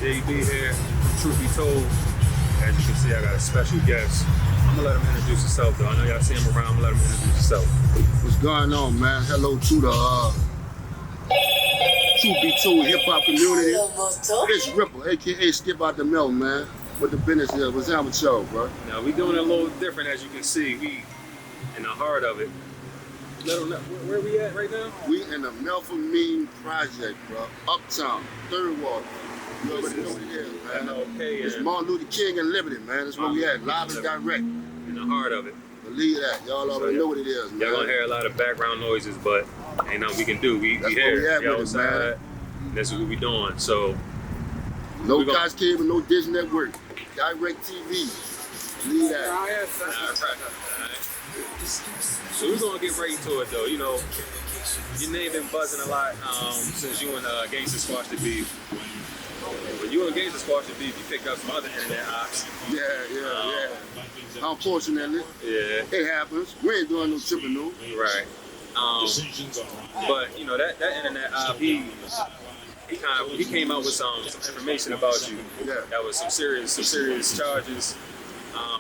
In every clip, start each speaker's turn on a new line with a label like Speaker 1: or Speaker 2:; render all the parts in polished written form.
Speaker 1: JB here. Truth be told, as you can see, I got a special guest. I'm gonna let him introduce himself though. I know y'all see him around. I'm gonna let him introduce himself.
Speaker 2: What's going on, man? Hello to the Truth Be Told hip hop community. It's Ripple, aka Skip Out the Melph, man. What the business is? What's up with y'all, bro?
Speaker 1: Now we doing it a little different, as you can see. We in the heart of it. Where we at right now?
Speaker 2: We in the Melph project, bro. Uptown, third wall. You already know what it is, man.
Speaker 1: MLK.
Speaker 2: It's Martin Luther King and Liberty, man. That's where we at, live and direct.
Speaker 1: In the heart of it.
Speaker 2: Believe that. Y'all already know what it is, man.
Speaker 1: Y'all gonna hear a lot of background noises, but ain't nothing we can do. We
Speaker 2: That's
Speaker 1: here.
Speaker 2: What we at
Speaker 1: We
Speaker 2: with it, man.
Speaker 1: That's what we doing. So
Speaker 2: no Cox Cable, no Dish Network. Direct TV. Believe that.
Speaker 1: All right. So we're gonna get right to it though. You know, your name been buzzing a lot since you and Gangsta Squash the Beef. When you and Gangsta Squash the Beef, you picked up some other internet ops.
Speaker 2: Yeah. Unfortunately,
Speaker 1: yeah,
Speaker 2: it happens. We ain't doing no tripping, no.
Speaker 1: Right. But you know that internet op, he came out with some information about you.
Speaker 2: Yeah.
Speaker 1: That was some serious charges.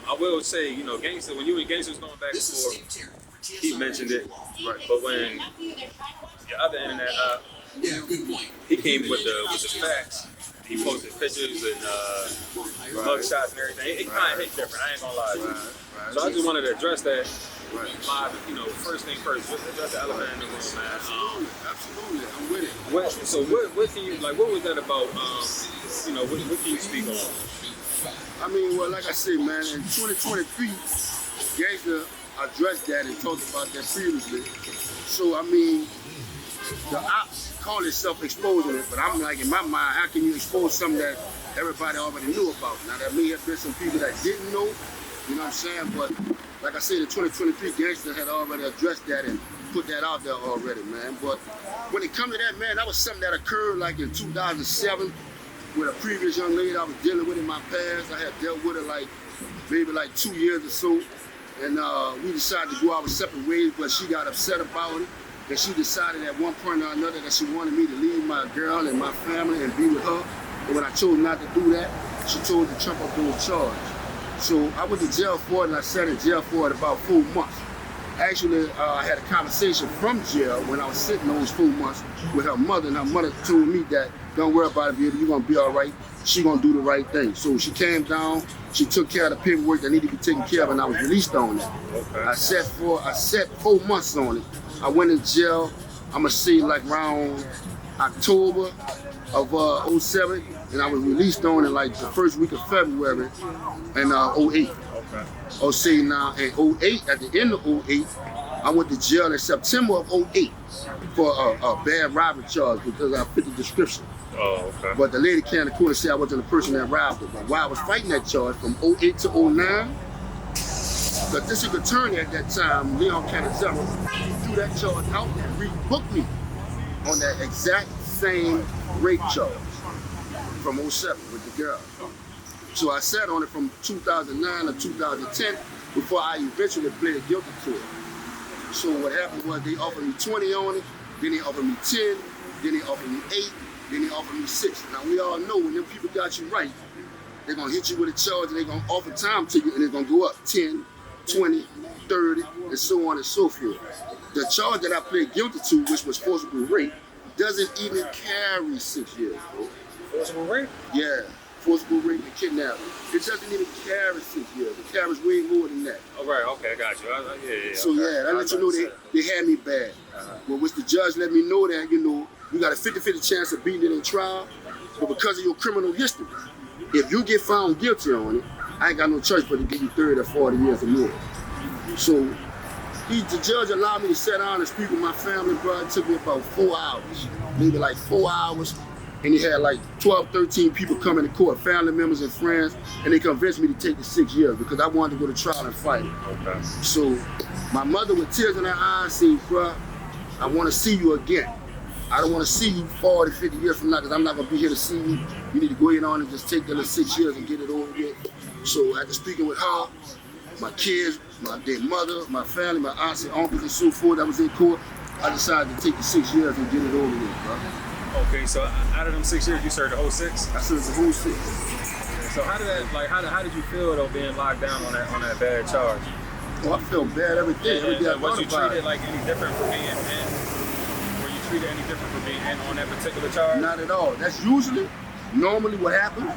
Speaker 1: I will say, you know, Gangsta, when you and Gangsta was going back and forth, he mentioned it. Right. But when the other internet op, he came with the facts. He posted pictures and mug shots and everything. It kind of hit different. I ain't gonna lie to you.
Speaker 2: Right.
Speaker 1: So I just wanted to address that. Live, you know, first thing first. Address the elephant in the room, man.
Speaker 2: Absolutely. I'm with it.
Speaker 1: What can you like? What was that about? You know, what can you speak on?
Speaker 2: I mean, well, like I said, man, in 2023, Gangsta addressed that and talked about that previously. So I mean, the ops call itself exposing it, but I'm like, in my mind, how can you expose something that everybody already knew about? Now, there may have been some people that didn't know, you know what I'm saying? But like I said, in 2023, Gangsta had already addressed that and put that out there already, man. But when it comes to that, man, that was something that occurred like in 2007 with a previous young lady I was dealing with in my past. I had dealt with her maybe 2 years or so. And we decided to go our separate ways, but she got upset about it. And she decided at one point or another that she wanted me to leave my girl and my family and be with her. And when I chose not to do that, she told me to jump up those charges. So I went to jail for it, and I sat in jail for it about 4 months. Actually, I had a conversation from jail when I was sitting those 4 months with her mother, and her mother told me that, don't worry about it, baby, you're gonna be all right. She gonna do the right thing. So she came down, she took care of the paperwork that needed to be taken care of, and I was released on it.
Speaker 1: Okay.
Speaker 2: I sat 4 months on it. I went in jail, I'm gonna say like around October of 07, and I was released on it like the first week of February in 08.
Speaker 1: Okay.
Speaker 2: Oh, see now in 08, at the end of 08, I went to jail in September of 08 for a bad robbery charge because I fit the description.
Speaker 1: Oh, okay.
Speaker 2: But the lady came to court and said I wasn't the person that robbed her. But while I was fighting that charge from 08 to 09, the district attorney at that time, Leon Canizero, threw that charge out and rebooked me on that exact same rape charge from 07 with the girl. So I sat on it from 2009 to 2010 before I eventually pleaded guilty to it. So what happened was they offered me 20 on it, then they offered me 10, then they offered me 8, then they offered me 6. Now we all know when them people got you right, they're gonna hit you with a charge and they're gonna offer time to you and it's gonna go up 10, 20, 30, and so on and so forth. The charge that I pled guilty to, which was forcible rape, doesn't even carry 6 years, bro.
Speaker 1: Forcible rape?
Speaker 2: Yeah, forcible rape and kidnapping. It doesn't even carry 6 years. It carries way more than that.
Speaker 1: Oh, right, okay, I got you. Yeah.
Speaker 2: So
Speaker 1: okay.
Speaker 2: yeah, I let you know they had me bad. But which the judge let me know that, you know, you got a 50-50 chance of beating it in trial, but because of your criminal history, if you get found guilty on it, I ain't got no choice but to give you 30 or 40 years or more. So the judge allowed me to sit down and speak with my family, bro. It took me about 4 hours, maybe like 4 hours. And he had like 12, 13 people come into court, family members and friends, and they convinced me to take the 6 years because I wanted to go to trial and fight it.
Speaker 1: Okay.
Speaker 2: So my mother with tears in her eyes said, bro, I want to see you again. I don't want to see you 40, 50 years from now because I'm not going to be here to see you. You need to go in on and just take the 6 years and get it over with. So after speaking with her, my kids, their mother, my family, my aunts and uncles and so forth that was in court, I decided to take the 6 years and get it over with, bro.
Speaker 1: Okay, so out of them 6 years, you served the whole 6.
Speaker 2: I served the whole 6.
Speaker 1: So how did that, like, how did you feel though being locked down on that bad charge?
Speaker 2: Oh, I felt bad every day. Every day I
Speaker 1: was
Speaker 2: thought
Speaker 1: you
Speaker 2: about
Speaker 1: treated
Speaker 2: it.
Speaker 1: like any different for being in? Were you treated any different for being in on that particular charge?
Speaker 2: Not at all. That's normally what happens,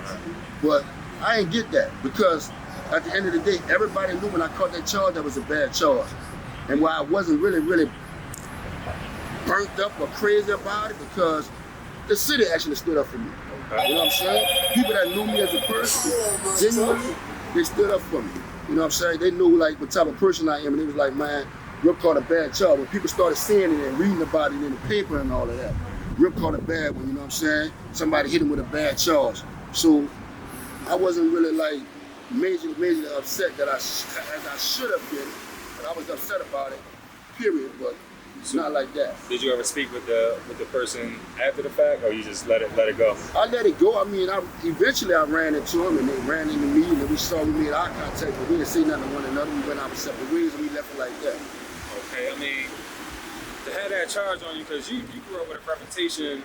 Speaker 2: but I ain't get that because at the end of the day, everybody knew when I caught that charge that was a bad charge. And why I wasn't really burnt up or crazy about it because the city actually stood up for me.
Speaker 1: Okay.
Speaker 2: You know what I'm saying? People that knew me as a person, genuinely, they stood up for me. You know what I'm saying? They knew like what type of person I am, and it was like, man, Rip caught a bad charge. When people started seeing it and reading about it in the paper and all of that, Rip caught a bad one, you know what I'm saying? Somebody hit him with a bad charge. So I wasn't really like majorly upset that as I should have been, but I was upset about it, period, but it's not like that.
Speaker 1: Did you ever speak with the person after the fact, or you just let it go?
Speaker 2: I let it go. I mean, eventually I ran into him, and they ran into me, and we made eye contact, but we didn't say nothing to one another. We went our separate ways, and we left it like that.
Speaker 1: Okay, I mean, to have that charge on you, because you grew up with a reputation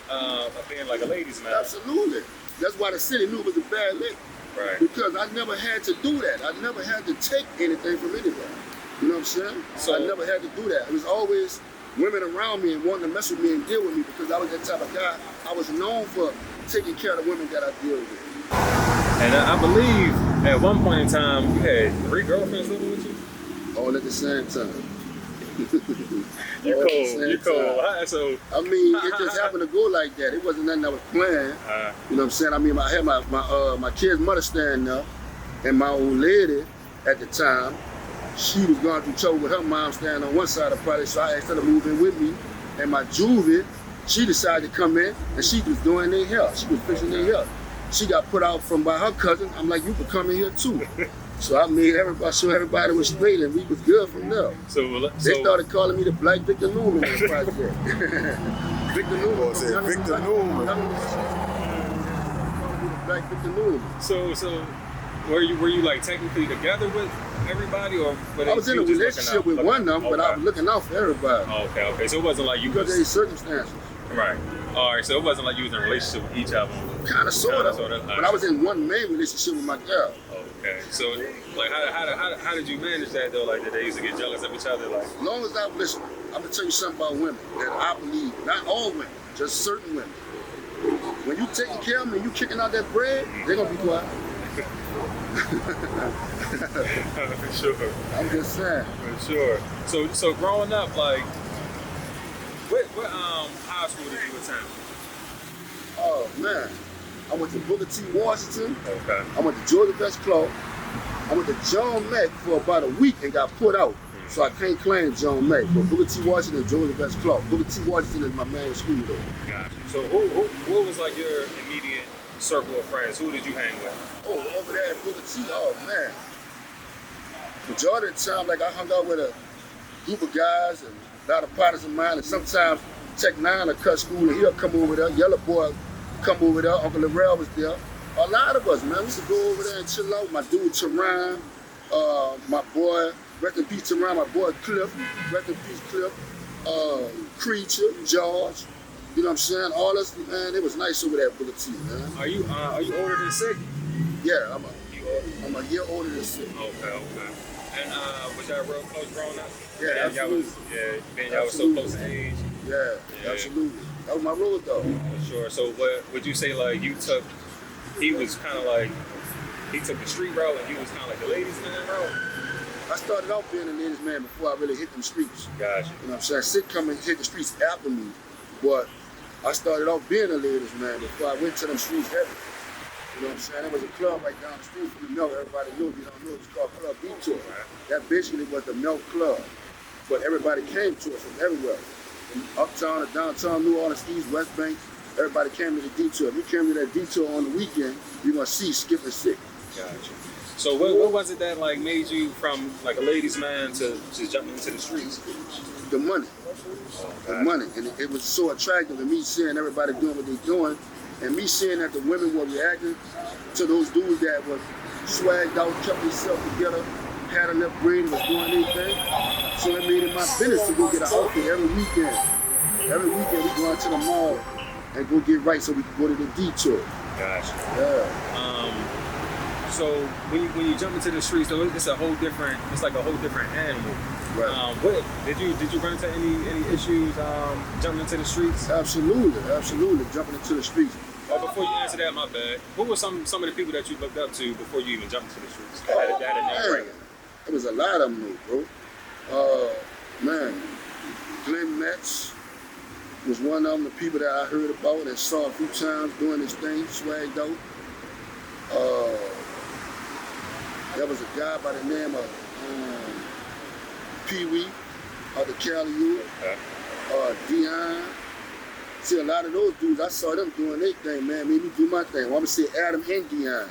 Speaker 1: of being like a ladies' man.
Speaker 2: Absolutely. That's why the city knew it was a bad lick.
Speaker 1: Right.
Speaker 2: Because I never had to do that. I never had to take anything from anybody. You know what I'm saying? So I never had to do that. It was always women around me and wanting to mess with me and deal with me because I was that type of guy. I was known for taking care of the women that I deal with.
Speaker 1: And I believe at one point in time you had 3 girlfriends living with you?
Speaker 2: All at the same time.
Speaker 1: You cold. So
Speaker 2: I mean, it just happened to go like that. It wasn't nothing I was planning. You know what I'm saying? I mean, I had my kid's mother standing there, and my old lady at the time, she was going through trouble with her mom standing on one side of the project, so I asked her to move in with me. And my juvie, she decided to come in, and she was doing their hair. She was fixing their hair. She got put out by her cousin. I'm like, you can come in here too. So I made show everybody was straight, and we was good from there. They started calling me the Black Victor Newman in the project. Victor Newman.
Speaker 3: Said Victor Newman.
Speaker 2: Black Victor Newman.
Speaker 1: So were you like technically together with everybody, or
Speaker 2: I was in a relationship with one of them, but I was looking out for everybody.
Speaker 1: Okay. So it wasn't like you
Speaker 2: because of these circumstances.
Speaker 1: Right. All right. So it wasn't like you was in a relationship with each of them.
Speaker 2: Kind of, sort of. But I was in one main relationship with my girl.
Speaker 1: Okay. So like, how did you manage that though? Like, did they used to get jealous of each other? Like,
Speaker 2: as long as listen, I'm gonna tell you something about women that I believe. Not all women, just certain women. When you taking care of them and you kicking out that bread, they're gonna be quiet.
Speaker 1: For sure.
Speaker 2: I'm just saying.
Speaker 1: For sure. So growing up, like, what high school did you attend?
Speaker 2: Oh man, I went to Booker T. Washington.
Speaker 1: Okay.
Speaker 2: I went to Georgia Best Clark. I went to John Mack for about a week and got put out. So I can't claim John Mack. But Booker T. Washington and Georgia Best Clark. Booker T. Washington is my main school though.
Speaker 1: Gotcha. So who was like your immediate circle of friends? Who did you hang with?
Speaker 2: Oh, over there at Booker T. Oh man. Majority of the time, like I hung out with a group of guys and a lot of partners of mine, and sometimes Tech 9 will cut school and he'll come over there. Yellow Boy come over there. Uncle Larrell was there. A lot of us, man. We used to go over there and chill out. My dude Teron, my boy, rest in peace Teron, my boy Cliff, rest in peace Cliff, Creature, George. You know what I'm saying? All us, man, it was nice over there at Booker T, man.
Speaker 1: Are you older than 6?
Speaker 2: Yeah, I'm a year older than 6.
Speaker 1: Okay. And was y'all real close growing up?
Speaker 2: Yeah, absolutely.
Speaker 1: Y'all was so close in age.
Speaker 2: Yeah, absolutely. That was my road though.
Speaker 1: For sure. So what would you say, like, he was kind of like, he took the street route and he was kind of like the ladies man route?
Speaker 2: I started off being a ladies man before I really hit them streets.
Speaker 1: Gotcha.
Speaker 2: You know what I'm saying? Sid come and hit the streets after me, but I started off being a ladies man before I went to them streets heavy. You know what I'm saying? There was a club right down the street from the Melph. Everybody knew. If you don't know, it was called Club Detour. That basically was the Melph Club. But everybody came to it from everywhere. From Uptown to downtown New Orleans, East, West Bank, everybody came to the Detour. If you came to that Detour on the weekend, you're going to see Skip and Sick.
Speaker 1: Gotcha. So what was it that like made you from like a ladies man to just jumping into the streets?
Speaker 2: The money. The money. And it was so attractive to me seeing everybody doing what they're doing. And me seeing that the women were reacting to those dudes that were swagged out, kept themselves together, had enough bread, and was doing anything. So it made it my business to go get an outfit every weekend. Every weekend we go out to the mall and go get right so we can go to the detour.
Speaker 1: Gotcha.
Speaker 2: Yeah.
Speaker 1: So when you jump into the streets, though, it's like a whole different animal.
Speaker 2: Right.
Speaker 1: What did you run into any issues jumping into the streets?
Speaker 2: Absolutely, jumping into the streets.
Speaker 1: Before you answer that, my bad. Who were some of the people that you looked up to before you even jumped into the streets?
Speaker 2: There was a lot of them, though, bro. Man, Glenn Metz was one of them. The people that I heard about and saw a few times doing this thing, swagged out. There was a guy by the name of Pee Wee of the Cali U, Dion. See, a lot of those dudes, I saw them doing their thing, man. Made me do my thing. Well, I'm gonna say Adam and Dion.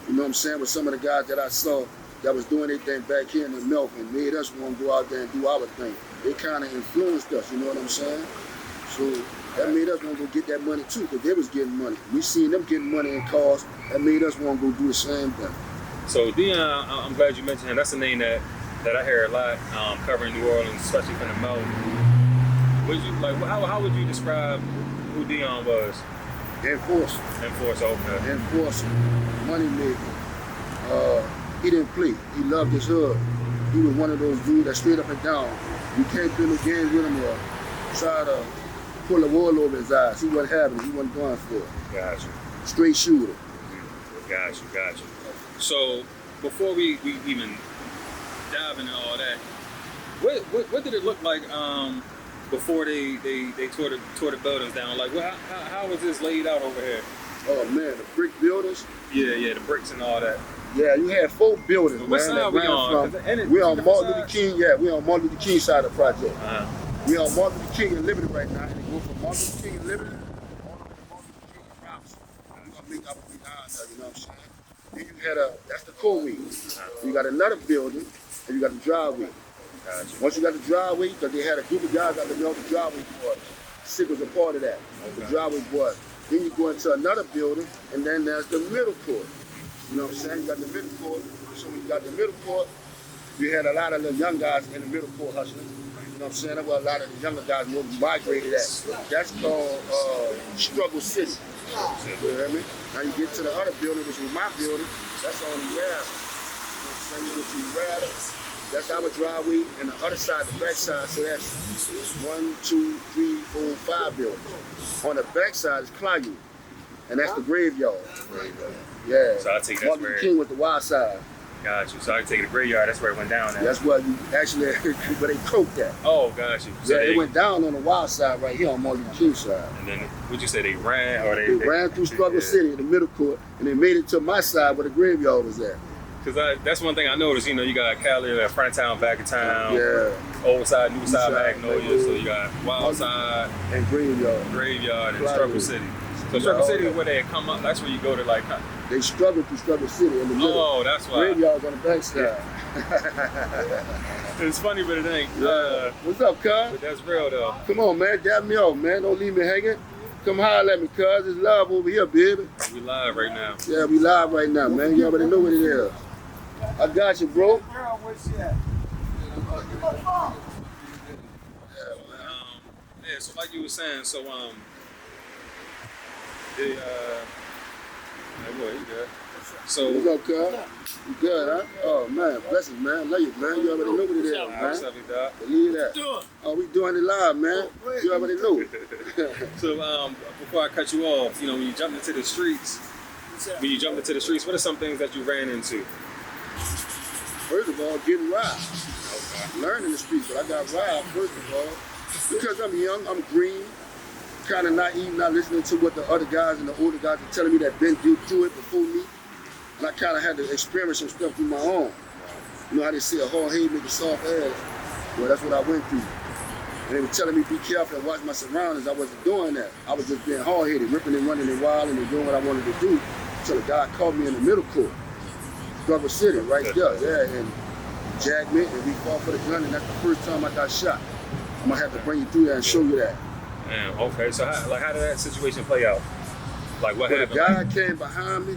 Speaker 2: You know what I'm saying? With some of the guys that I saw that was doing their thing back here in the Melph and made us want to go out there and do our thing. They kind of influenced us, you know what I'm saying? So that made us want to go get that money too, because they was getting money. We seen them getting money in cars. That made us want to go do the same thing.
Speaker 1: So Dion, I'm glad you mentioned him. That's a name that I hear a lot covering New Orleans, especially from the Melph. How would you describe who Dion was?
Speaker 2: Enforcer.
Speaker 1: Okay.
Speaker 2: Enforcer. Money maker. He didn't play. He loved his hood. He was one of those dudes that straight up and down. You can't play no games with him or try to pull a wool over his eyes. He wasn't having it. He wasn't going for it.
Speaker 1: Gotcha.
Speaker 2: Straight shooter.
Speaker 1: Gotcha. So before we even dive into all that, what did it look like before they tore the buildings down? Like, how was this laid out over here?
Speaker 2: Oh man, the brick buildings.
Speaker 1: Yeah, the bricks and all that.
Speaker 2: Yeah, you had 4 buildings,
Speaker 1: What
Speaker 2: man.
Speaker 1: side we on?
Speaker 2: We on Martin Luther King. Yeah, we on Martin Luther King side of the project.
Speaker 1: Uh-huh.
Speaker 2: We on Martin Luther King and Liberty right now, and they go from Martin Luther King and Liberty all the way to Martin Luther King and Robinson. We're gonna make our way down there, you know what I'm saying? Then you had that's the core wing. You got another building, and you got the driveway.
Speaker 1: Gotcha.
Speaker 2: Once you got the driveway, because they had a group of guys out there built the driveway for us. Sick was a part of that. The driveway was. Then you go into another building, and then there's the middle court. You know what I'm saying? You got the middle court. So when you got the middle court, you had a lot of the young guys in the middle court hustling. You know what I'm saying? That's where a lot of the younger guys migrated at. That's called Struggle City. You hear me? Now you get to the other building, which was my building. That's on the Rad. You know what I'm saying? You go to the Rad. That's our driveway, and the other side, the back side, so that's 1, 2, 3, 4, 5 buildings. On the back side is Glady, and that's the graveyard. Yeah.
Speaker 1: So I take that's
Speaker 2: Martin
Speaker 1: where
Speaker 2: Luther King with the wild side.
Speaker 1: Got you. So I take it to graveyard. That's where it went down. At.
Speaker 2: That's where you actually, where they coked that.
Speaker 1: Oh, got you. So
Speaker 2: it went down on the wild side right here on Martin Luther King side.
Speaker 1: And then, would you say they ran or
Speaker 2: they ran through Struggle City in the middle court, and they made it to my side where the graveyard was at.
Speaker 1: Because that's one thing I noticed, you got Cali, front of town, back of town, old side, new side, Magnolia, so you got wild side,
Speaker 2: and
Speaker 1: graveyard, and Struggle City. So Struggle City is where they come up, that's where you go to like...
Speaker 2: They struggled through Struggle City in the middle.
Speaker 1: Oh, that's why.
Speaker 2: Graveyard's on the back side.
Speaker 1: It's funny, but it ain't.
Speaker 2: What's up, cuz?
Speaker 1: But that's real, though.
Speaker 2: Come on, man, dab me off, man. Don't leave me hanging. Come holler at me, cuz. It's love over here, baby.
Speaker 1: We live right now.
Speaker 2: Yeah, we live right now, man. You already know what it is. I got you, bro.
Speaker 1: So like you were saying, so So
Speaker 2: what's up, cuz? You good, huh? Oh man, blessings, man. Love you, man. You already know what it is, man.
Speaker 1: What's up, Doc?
Speaker 2: Believe that. Oh, we doing it live, man. You already know.
Speaker 1: So before I cut you off, when you jumped into the streets, what are some things that you ran into?
Speaker 2: First of all, getting robbed. Learning the streets, but I got robbed, first of all. Because I'm young, I'm green, kind of naive, not listening to what the other guys and the older guys are telling me that been through it before me. And I kind of had to experience some stuff through my own. You know how they say a hard head make a soft ass? Well, that's what I went through. And they were telling me be careful and watch my surroundings. I wasn't doing that. I was just being hard-headed, ripping and running and wilding and doing what I wanted to do until the guy caught me in the middle court. Struggle City, right there, and jacked me, and we fought for the gun, and that's the first time I got shot. I'm gonna have to bring you through that and show you that.
Speaker 1: Damn, okay, so how did that situation play out? Like what happened?
Speaker 2: The guy came behind me,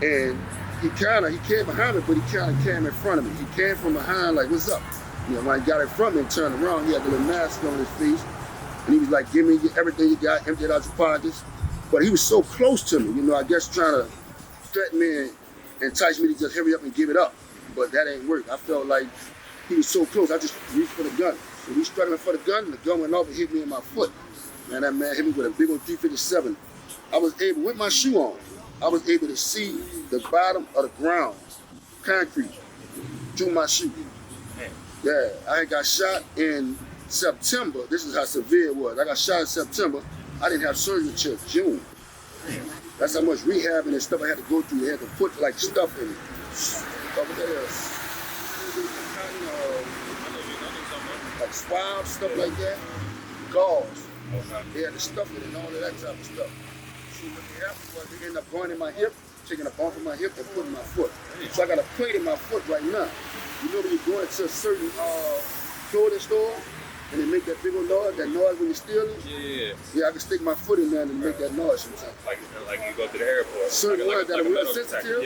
Speaker 2: and he came behind me, but he kind of came in front of me. He came from behind like, what's up? When I got in front of me and turned around, he had the little mask on his face, and he was like, give me everything you got, empty it out your pockets. But he was so close to me, you know, I guess trying to threaten me and entice me to just hurry up and give it up. But that ain't work. I felt like he was so close, I just reached for the gun. So we struggling for the gun, and the gun went off and hit me in my foot. Man, that man hit me with a big old 357. I was able, with my shoe on, I was able to see the bottom of the ground, concrete, through my shoe. Yeah, I got shot in September. This is how severe it was. I got shot in September. I didn't have surgery until June. That's how much rehabbing and stuff I had to go through. They had to put like stuff in it. Over there, like swabs, stuff like that. Gauze. They had to stuff it and all of that type of stuff. So what they happened was they ended up going in my hip, taking a bump in my hip and putting my foot. So I got a plate in my foot right now. You know when you're going to a certain clothing store and they make that big old noise when you're stealing?
Speaker 1: Yeah.
Speaker 2: Yeah, I can stick my foot in there and make that noise sometimes.
Speaker 1: Like you go to the airport.
Speaker 2: Certain ones that are real sensitive.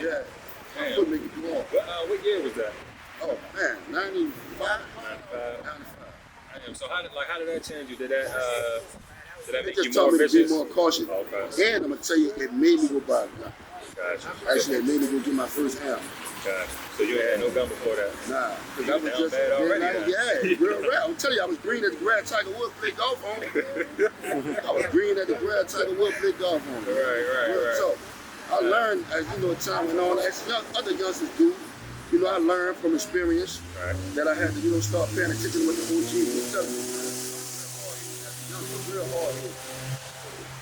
Speaker 1: Yeah.
Speaker 2: My foot make it go off.
Speaker 1: What year was that?
Speaker 2: Oh man, 95?
Speaker 1: 95. Damn, so how did that change you? Did that make
Speaker 2: It
Speaker 1: you
Speaker 2: just
Speaker 1: more
Speaker 2: taught me to be
Speaker 1: vicious?
Speaker 2: more cautious.
Speaker 1: Okay.
Speaker 2: And I'm gonna tell you, it made me go buy a gun.
Speaker 1: Gotcha.
Speaker 2: Actually, it made me go get my first ammo.
Speaker 1: Gotcha. So you ain't had no gun before that?
Speaker 2: Nah, because
Speaker 1: You
Speaker 2: I was
Speaker 1: down
Speaker 2: just
Speaker 1: bad already,
Speaker 2: yeah, real rap. I'm telling you, I was green at the Grand Tiger Wood play golf on. I was green at the Grand Tiger Wood play golf on.
Speaker 1: Right.
Speaker 2: So I learned as you know time went on, as other youngsters do. You know, I learned from experience that I had to, start paying attention to what the OGs were telling me. Real hard.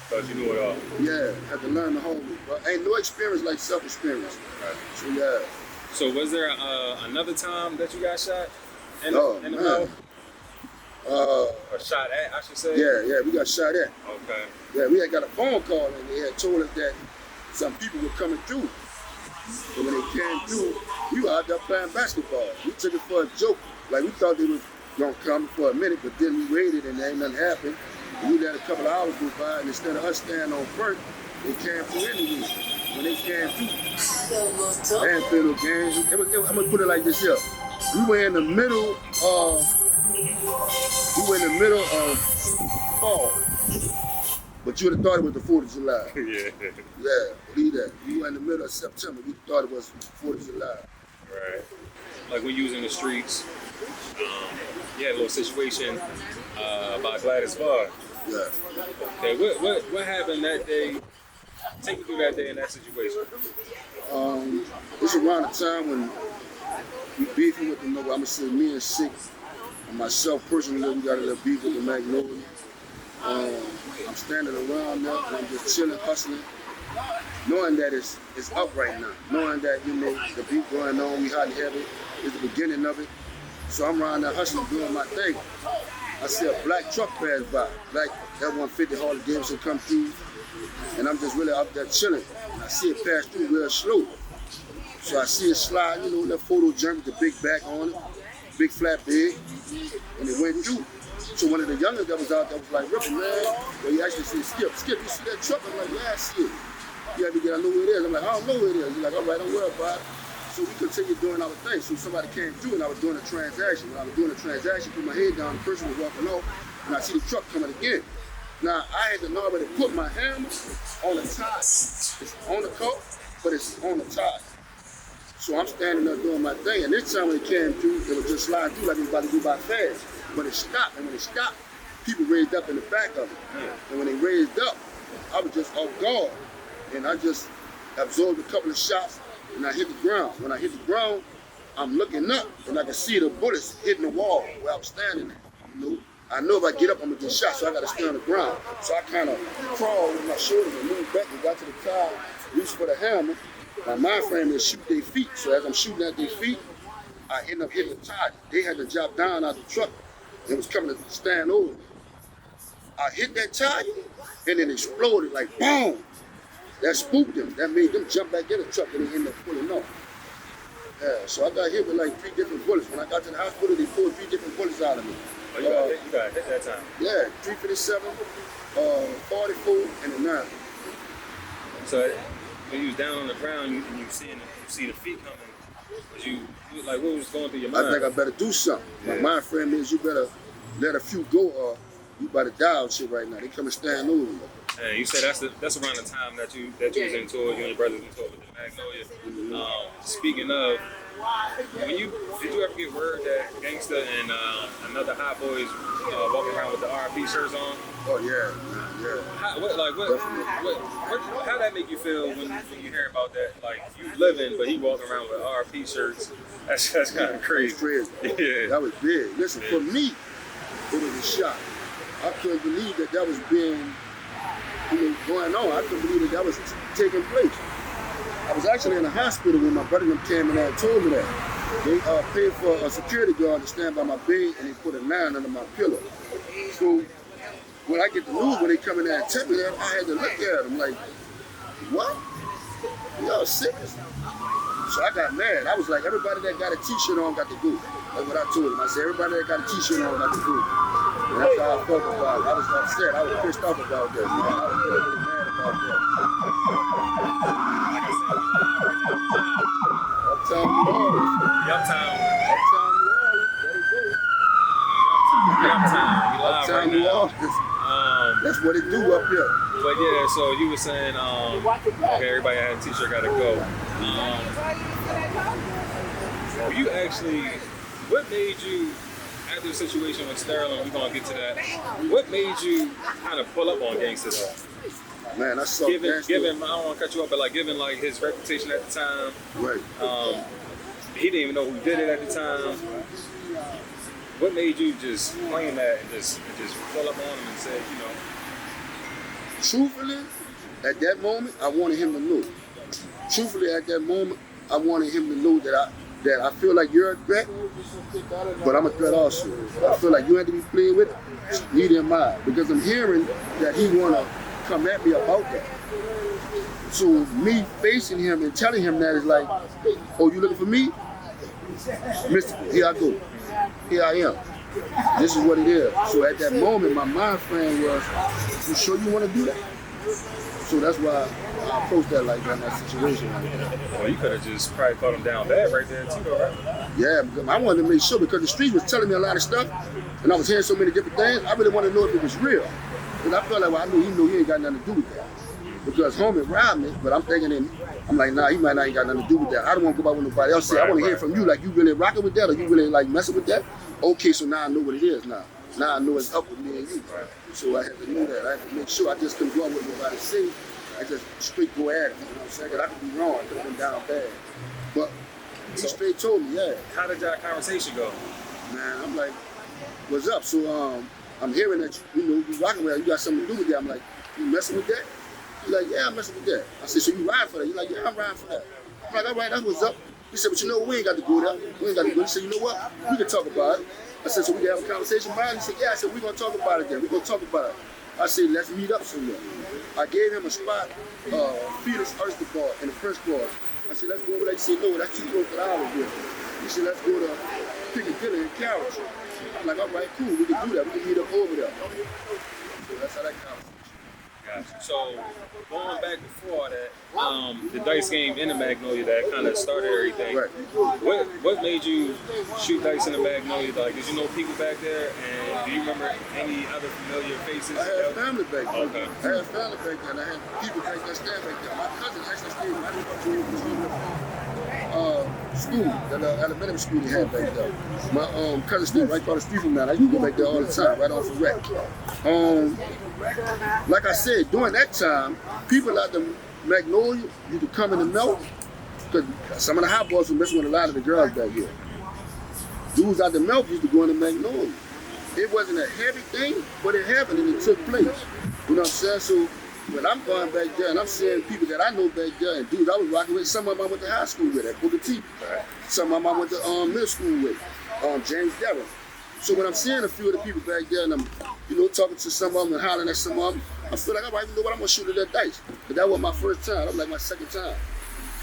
Speaker 1: Because you knew it all.
Speaker 2: Yeah, had to learn the whole. But ain't no experience like self-experience.
Speaker 1: Right.
Speaker 2: So yeah.
Speaker 1: So was there another time that you got shot in the
Speaker 2: man.
Speaker 1: mouth? Or shot at, I should say?
Speaker 2: Yeah, we got shot at.
Speaker 1: Okay.
Speaker 2: Yeah, we had got a phone call and they had told us that some people were coming through. So when they came through, we were out there playing basketball. We took it for a joke. Like we thought they was gonna come for a minute, but then we waited and ain't nothing happened. And we let a couple of hours go by, and instead of us standing on first, they came through anyway. When they came through, they didn't play no games. I'm gonna put it like this here. We were in the middle of fall. But you would have thought it was the 4th of July. Yeah, believe that. We were in the middle of September. We thought it was 4th of July.
Speaker 1: Right. Like when you was in the streets, you had a little situation by Gladys Bar.
Speaker 2: Yeah.
Speaker 1: Okay, what happened that day? Take me through that day in that situation.
Speaker 2: It's around the time when we beefing with the I'm gonna say me and Sick, and myself personally, we got a little beef with the Magnolia. I'm standing around there and I'm just chilling, hustling, knowing that it's up right now, knowing that the beat going on, we hot and heavy, it's the beginning of it. So I'm around there hustling, doing my thing. I see a black truck pass by, like that 150 Harley Davidson come through, and I'm just really up there chilling. And I see it pass through real slow. So I see it slide, that photo jump with the big back on it, big flat bed, and it went through. So one of the youngers that was out there was like, Ripper, man, well, he actually said, Skip, you see that truck? I'm like, yeah, I see it. You have to get, I know where it is. I'm like, I don't know where it is. He's like, all right, don't worry about it. So we continued doing our thing. So somebody came through and I was doing a transaction. When I was doing a transaction, put my head down, the person was walking off, and I see the truck coming again. Now, I had to already put my hammer on the tie. It's on the coat, but it's on the tie. So I'm standing there doing my thing, and this time when it came through, it was just sliding through like it was about to go by fast. But it stopped, and when it stopped, people raised up in the back of it. And when they raised up, I was just off guard. And I just absorbed a couple of shots, and I hit the ground. When I hit the ground, I'm looking up, and I can see the bullets hitting the wall where I was standing at. I know if I get up, I'm gonna get shot, so I gotta stay on the ground. So I kind of crawled with my shoulders and moved back and got to the car, reached for the hammer. My mind frame is shoot their feet. So as I'm shooting at their feet, I end up hitting the tire. They had to drop down out the truck. It was coming to stand over. I hit that tire, and it exploded like boom. That spooked them. That made them jump back in the truck, and they ended up pulling off. Yeah, so I got hit with like 3 different bullets. When I got to the hospital, they pulled 3 different bullets out of me.
Speaker 1: Oh, you got hit that time?
Speaker 2: Yeah, 357, 44, and a 9.
Speaker 1: So when you was down on the ground and you see the feet coming, was you like, what was going through your mind?
Speaker 2: I think I better do something. My mind frame is you better let a few go, or You about to die out shit right now. They come and stand over you.
Speaker 1: And you said that's around the time that you was into it, you and your brothers into it with the Magnolia. Speaking of, did you ever get word that Gangsta and another Hot Boys walking around with the R&B shirts on?
Speaker 2: Oh yeah.
Speaker 1: How that make you feel when you hear about that? Like you living, but he walking around with R&B shirts. That's kind of crazy.
Speaker 2: Crazy.
Speaker 1: Yeah.
Speaker 2: That was big. Listen, for me, it was a shock. I couldn't believe that was being, going on. I couldn't believe that was taking place. I was actually in the hospital when my brother and them came and told me that. They paid for a security guard to stand by my bed and they put a 9 under my pillow. So when I get the news, when they come in there and tell me that, I had to look at them like, what? Y'all serious? So I got mad. I was like, everybody that got a t-shirt on got to go. That's what I told him. I said, everybody that got a t-shirt on got to go. And that's how I felt about it. I was upset. I was pissed off about that. Man. I was really mad about that. Uptown, New Orleans.
Speaker 1: Uptown.
Speaker 2: Uptown, New Orleans. There you go.
Speaker 1: Uptown. You live
Speaker 2: Uptown,
Speaker 1: right
Speaker 2: New
Speaker 1: now.
Speaker 2: Orleans. That's what it do up here.
Speaker 1: But yeah, so you were saying, okay, everybody had a t-shirt, gotta go. You actually, what made you, after the situation with Sterling, we're gonna get to that, what made you kind of pull up on Gangsta though?
Speaker 2: Man, I saw
Speaker 1: given,
Speaker 2: Gangsta.
Speaker 1: I don't want to cut you off, but like given like his reputation at the time,
Speaker 2: Right.
Speaker 1: He didn't even know who did it at the time. What made you just claim that and just pull up on him and say,
Speaker 2: Truthfully, at that moment, I wanted him to know. Truthfully, at that moment, I wanted him to know that I feel like you're a threat, but I'm a threat also. I feel like you have to be played with, neither am I, because I'm hearing that he wanna come at me about that. So me facing him and telling him that is like, oh, you looking for me? Mister, here I go. Here I am. This is what it is. So at that moment, my mind frame was, you sure you want to do that? So that's why I approached that like that in that situation like that.
Speaker 1: well, you could have just probably caught him down bad right there too, right?
Speaker 2: Yeah, because I wanted to make sure because the streets was telling me a lot of stuff and I was hearing so many different things, I really wanted to know if it was real. Because I felt like, well, I knew he ain't got nothing to do with that. Because homie robbed me, but I'm thinking, I'm like, nah, he might not ain't got nothing to do with that. I don't want to go by what nobody else say. I want to hear from you, like, you really rocking with that or you really like messing with that? Okay, so now I know what it is now. Now I know it's up with me and you. So I had to know that. I had to make sure I just couldn't go on what nobody say. I just straight go at it. You know what I'm saying? Because I could be wrong. I could have been down bad. But he straight told me, yeah.
Speaker 1: How did that conversation go?
Speaker 2: Man, I'm like, what's up? So I'm hearing that you rocking with that. You got something to do with that. I'm like, you messing with that? He's like, yeah, I'm messing with that. I said, so you riding for that? He's like, yeah, I'm riding for that. I'm like, all right, that's what's up. He said, but you know, we ain't got to go there. We ain't got to go. He said, you know what? We can talk about it. I said, so we can have a conversation about it? He said, yeah. I said, we're going to talk about it then. We're going to talk about it. I said, let's meet up somewhere. I gave him a spot, Peter's Oyster Bar in the Prince Bar. I said, let's go over there. He said, no, that's too close to the Olive Hill. He said, let's go to Piccadilly in Carriage. I'm like, all right, cool. We can do that. We can meet up over there. So that's how that conversation.
Speaker 1: Gotcha. So going back before that, the dice game in the Magnolia that kind of started everything.
Speaker 2: Right.
Speaker 1: What made you shoot dice in the Magnolia? Like, did you know people back there, and do you remember any other familiar faces?
Speaker 2: I had family back there.
Speaker 1: Okay.
Speaker 2: I had family back there, and I had people back there stand back there. My cousin actually stayed right up to school, that elementary school he had back there. My cousin stayed right across the street from that. I used to go back there all the time, right off the wreck. Like I said, during that time, people out the Magnolia used to come in the Melph, because some of the hot boys were messing with a lot of the girls back here. Dudes out the Melph used to go in the Magnolia. It wasn't a heavy thing, but it happened and it took place. You know what I'm saying? So when I'm going back there and I'm seeing people that I know back there and dudes I was rocking with, some of them I went to high school with at Booker T. Some of them I went to middle school with, James Darrell. So when I'm seeing a few of the people back there and I'm, talking to some of them and hollering at some of them, I feel like, all right, you know what, I'm gonna shoot at that dice. But that wasn't my first time, that was like my second time.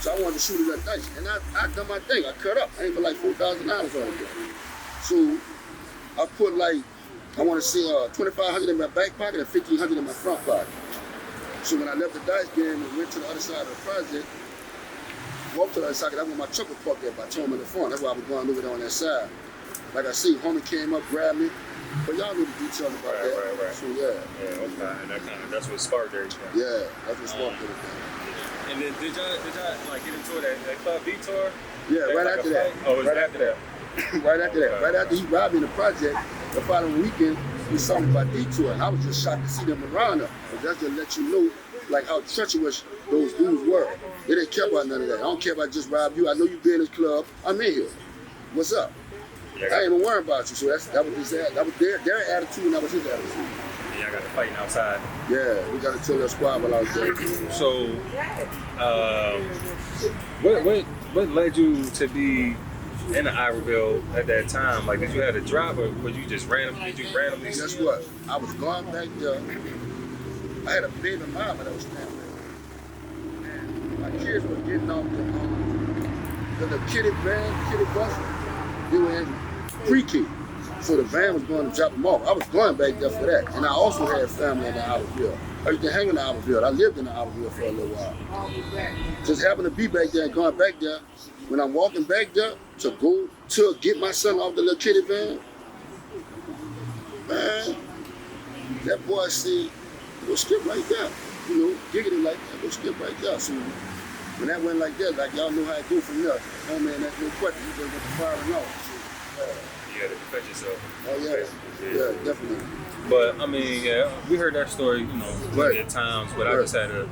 Speaker 2: So I wanted to shoot at that dice. And I done my thing, I cut up. I ain't put like $4,000 on it. So I put like, I wanna say $2,500 in my back pocket and $1,500 in my front pocket. So when I left the dice game and went to the other side of the project, walked to the other side, that's where my truck was parked at by Tom in the front. That's why I was going over there on that side. Like I see, homie came up, grabbed me, But y'all need to detail about that.
Speaker 1: Right.
Speaker 2: So yeah.
Speaker 1: Yeah, okay. And that's what sparked everything.
Speaker 2: Yeah, that's what sparked everything.
Speaker 1: And then did y'all like get into that Club B tour?
Speaker 2: Yeah, right after that.
Speaker 1: Oh, was right after that?
Speaker 2: Right after that. Right after he robbed me in the project, the following weekend, he saw me by detour, and I was just shocked to see them around her. But that's to let you know, like, how treacherous those dudes were. They didn't care about none of that. I don't care if I just robbed you. I know you be in this club. I'm in here. What's up? Yeah, I ain't even worried about you. So that was their attitude, and that was his attitude.
Speaker 1: Yeah, I got to fighting outside.
Speaker 2: Yeah, we got to tell that squad while I was there.
Speaker 1: So, what led you to be in the Iberville at that time? Like, did you have a job, or was you just randomly?
Speaker 2: Guess what? I was going back there. I had a baby mama that was staying there. And my kids were getting off the kiddie bus. They were in pre-K. So the van was going to drop them off. I was going back there for that. And I also had family in the Iberville. I used to hang in the Iberville. I lived in the Iberville for a little while. Just happened to be back there and going back there. When I'm walking back there to go to get my son off the little kiddie van, man, that boy said, go skip right there. You know, giggity like that, go skip right there. So when that went like that, like y'all know how it go from there. Oh man, that's no question. You just went to firing off.
Speaker 1: You had to defend yourself.
Speaker 2: Oh yeah, definitely.
Speaker 1: But I mean, yeah, we heard that story, you know, plenty of times. But I just had to.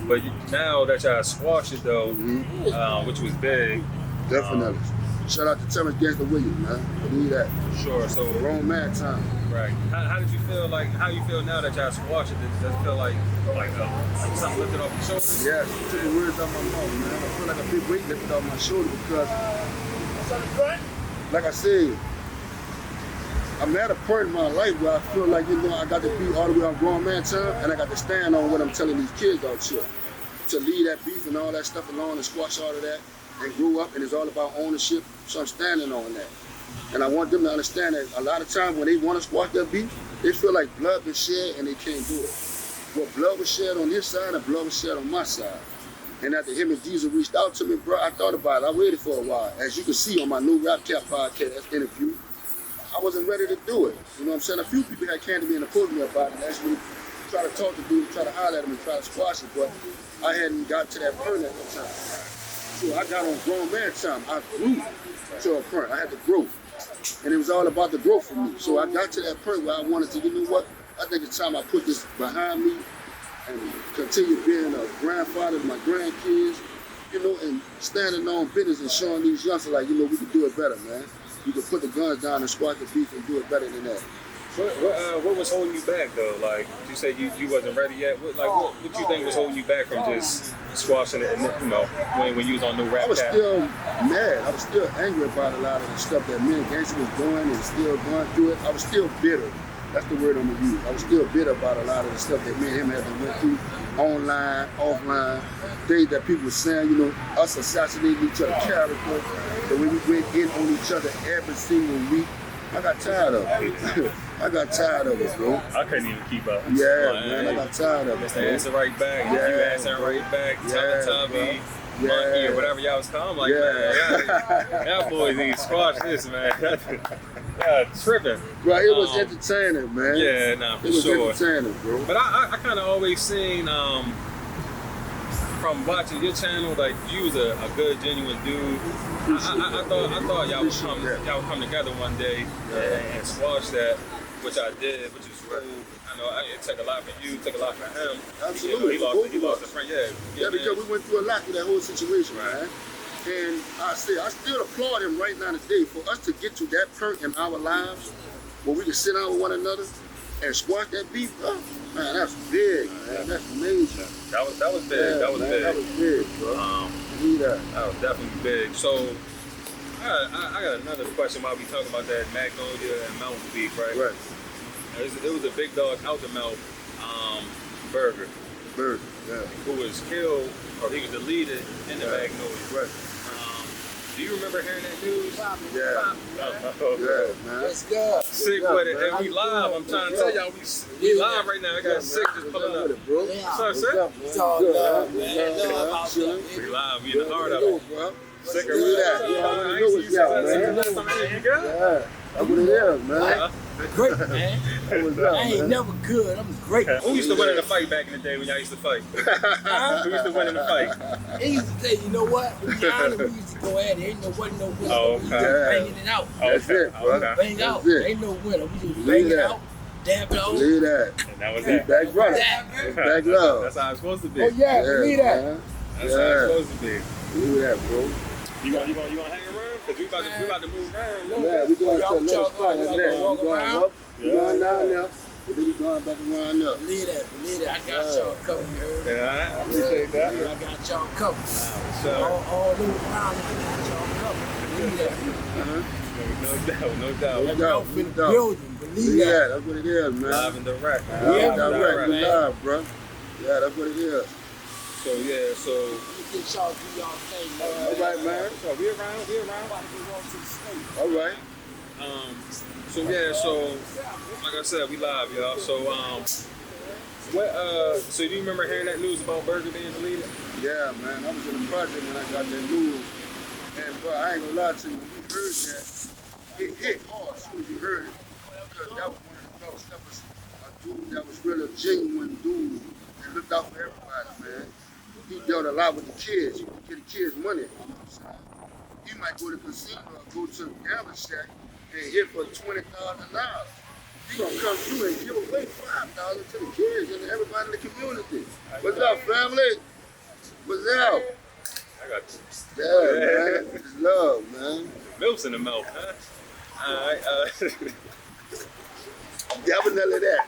Speaker 1: But now that y'all squashed it though, which was big.
Speaker 2: Definitely. Shout out to Terrence Gangster Williams, man. Believe that.
Speaker 1: Sure. So
Speaker 2: wrong man time.
Speaker 1: Right. How did you feel? Like, how you feel now that y'all squashed it? Does it feel like something lifted off your shoulders?
Speaker 2: Yeah, you took the words out my mouth, man. I feel like a big weight lifted off my shoulder because, like I said, I'm at a point in my life where I feel like, you know, I got to be all the way on grown man time, and I got to stand on what I'm telling these kids out here. To leave that beef and all that stuff alone and squash all of that and grow up, and it's all about ownership. So I'm standing on that. And I want them to understand that a lot of times when they want to squash their beef, they feel like blood was shed and they can't do it. Well, blood was shed on his side and blood was shed on my side. And after him and Diesel reached out to me, bro, I thought about it. I waited for a while. As you can see on my new Rap Cap podcast interview, I wasn't ready to do it. You know what I'm saying? A few people had came to me and approached me about it and actually try to talk to dude, try to holler at him and try to squash it, but I hadn't got to that point at the time. So I got on grown man time. I grew to a point. I had to grow. And it was all about the growth for me. So I got to that point where I wanted to, you know what? I think it's time I put this behind me and continue being a grandfather to my grandkids, you know, and standing on business and showing these youngsters like, you know, we can do it better, man. You can put the guns down and squash the beef and do it better than that.
Speaker 1: What was holding you back though? Like you said, you wasn't ready yet. What you think was holding you back from just squashing it? And, you know, when you was on the Rap Cap?
Speaker 2: I was still mad. I was still angry about a lot of the stuff that me and Gangsta was doing and still going through it. I was still bitter. That's the word I'm gonna use. I was still bitter about a lot of the stuff that me and him had to went through, online, offline, things that people were saying. You know, us assassinating each other's character, the way we went in on each other every single week. I got tired of it. I got tired of it, bro.
Speaker 1: I couldn't even keep up.
Speaker 2: Yeah, man, I got tired of it.
Speaker 1: Mr. Answer Right Back, you answering right back, Tubby, Monkey, or whatever y'all was calling. I'm like, man, y'all boys need to squash this, man. Tripping.
Speaker 2: Right, it was entertaining, man.
Speaker 1: Yeah, nah, for
Speaker 2: sure. It
Speaker 1: was entertaining,
Speaker 2: bro.
Speaker 1: But I kind of always seen, from watching your channel, like you was a good, genuine dude. I thought y'all would come together one day and squash that, which I did, which is cool. I know it took a lot for you, it took a lot for him.
Speaker 2: Absolutely.
Speaker 1: You know, he lost a friend.
Speaker 2: Yeah, because we went through a lot through that whole situation, man. And I still applaud him right now today for us to get to that point in our lives where we can sit down with one another and squash that beef up. Man, that's big, man. That's amazing.
Speaker 1: That was big.
Speaker 2: Yeah,
Speaker 1: that was
Speaker 2: man,
Speaker 1: big.
Speaker 2: That was big, bro.
Speaker 1: That was definitely big. So I got another question while we talking about that Magnolia and Melph beef, right?
Speaker 2: Right.
Speaker 1: It was a big dog out the Melph, Burger,
Speaker 2: yeah.
Speaker 1: who was killed, or he was deleted in the Magnolia.
Speaker 2: Right.
Speaker 1: Do you remember hearing that news?
Speaker 2: Yeah. Yeah, man.
Speaker 3: Let's go.
Speaker 1: Sick with it, and we live. I'm trying to tell y'all, we live right now. I got sick just pulling up. What's up, Sick?
Speaker 3: It's all love, man. Love out there.
Speaker 1: We live. We in the heart of it. Sick of
Speaker 2: that.
Speaker 1: I ain't seen you since last time. You good?
Speaker 2: Yeah. That's what it is, man.
Speaker 3: Great, man.
Speaker 2: That was up,
Speaker 3: I ain't
Speaker 2: man.
Speaker 3: never good. I'm great.
Speaker 1: Who used to win in the fight back in the day when y'all used to fight? Who used to win in the fight?
Speaker 3: They used to say, you know what? To be honest, we used to go at it. Ain't no winner, no winner.
Speaker 1: Oh,
Speaker 3: We just
Speaker 1: okay.
Speaker 3: banging it out.
Speaker 2: That's it, bro.
Speaker 1: Okay.
Speaker 3: Bang out.
Speaker 2: That's it.
Speaker 3: Ain't no winner. We just
Speaker 2: Believe
Speaker 3: bang it
Speaker 2: that.
Speaker 3: out. Dab it out.
Speaker 2: Believe that.
Speaker 1: And that was
Speaker 2: Hey,
Speaker 1: that.
Speaker 2: back brother.
Speaker 3: Dab it.
Speaker 2: Back love.
Speaker 1: That's how it's supposed to be.
Speaker 3: Oh, yeah. Believe that.
Speaker 2: man.
Speaker 1: That's how it's supposed to be.
Speaker 2: Believe that, bro.
Speaker 1: You gonna hang around? Cause we about to move around.
Speaker 2: Yeah, we going to
Speaker 3: Y'all
Speaker 2: a little spot
Speaker 3: y'all
Speaker 2: like that. We
Speaker 3: walk
Speaker 2: going
Speaker 3: around?
Speaker 2: up, we going down there, and then we going back around up.
Speaker 3: Believe that. Believe that. I got y'all covered, you heard?
Speaker 1: Yeah, I appreciate that.
Speaker 3: I got y'all covered.
Speaker 1: So,
Speaker 3: All those around, I got y'all covered. Believe that.
Speaker 1: no doubt.
Speaker 2: No
Speaker 3: That
Speaker 2: doubt,
Speaker 3: mouth in
Speaker 2: no
Speaker 3: the
Speaker 2: doubt.
Speaker 3: building. Believe
Speaker 2: Believe
Speaker 3: that.
Speaker 2: that. That's what it is, man.
Speaker 1: Live and direct.
Speaker 2: Yeah,
Speaker 3: Yeah,
Speaker 2: direct,
Speaker 3: man.
Speaker 2: live, bro. Yeah, that's what it is.
Speaker 1: So yeah, so
Speaker 3: Get y'all do y'all thing, man.
Speaker 2: All right, man.
Speaker 1: so we around.
Speaker 3: About to go on to the state.
Speaker 2: All right.
Speaker 1: So yeah, so like I said, we live, y'all. So so do you remember hearing that news about Burger being deleted?
Speaker 2: Yeah, man. I was in the project when I got that news. And, bro, I ain't gonna lie to you. When you heard that, it hit hard as soon as you heard it. Because that was one of the fellas that was a dude that was really a genuine dude that looked out for everybody, man. He dealt a lot with the kids. He would get the kids money. You know what I'm saying? He might go to the casino or go to the gambling shack and hit for $20,000. He gonna come through and give away $5,000 to the kids and everybody in the community. What's up, family? What's up?
Speaker 1: I got you.
Speaker 2: Yeah, man. It's love, man.
Speaker 1: Melph's in the Melph, huh? Alright,
Speaker 2: Definitely that.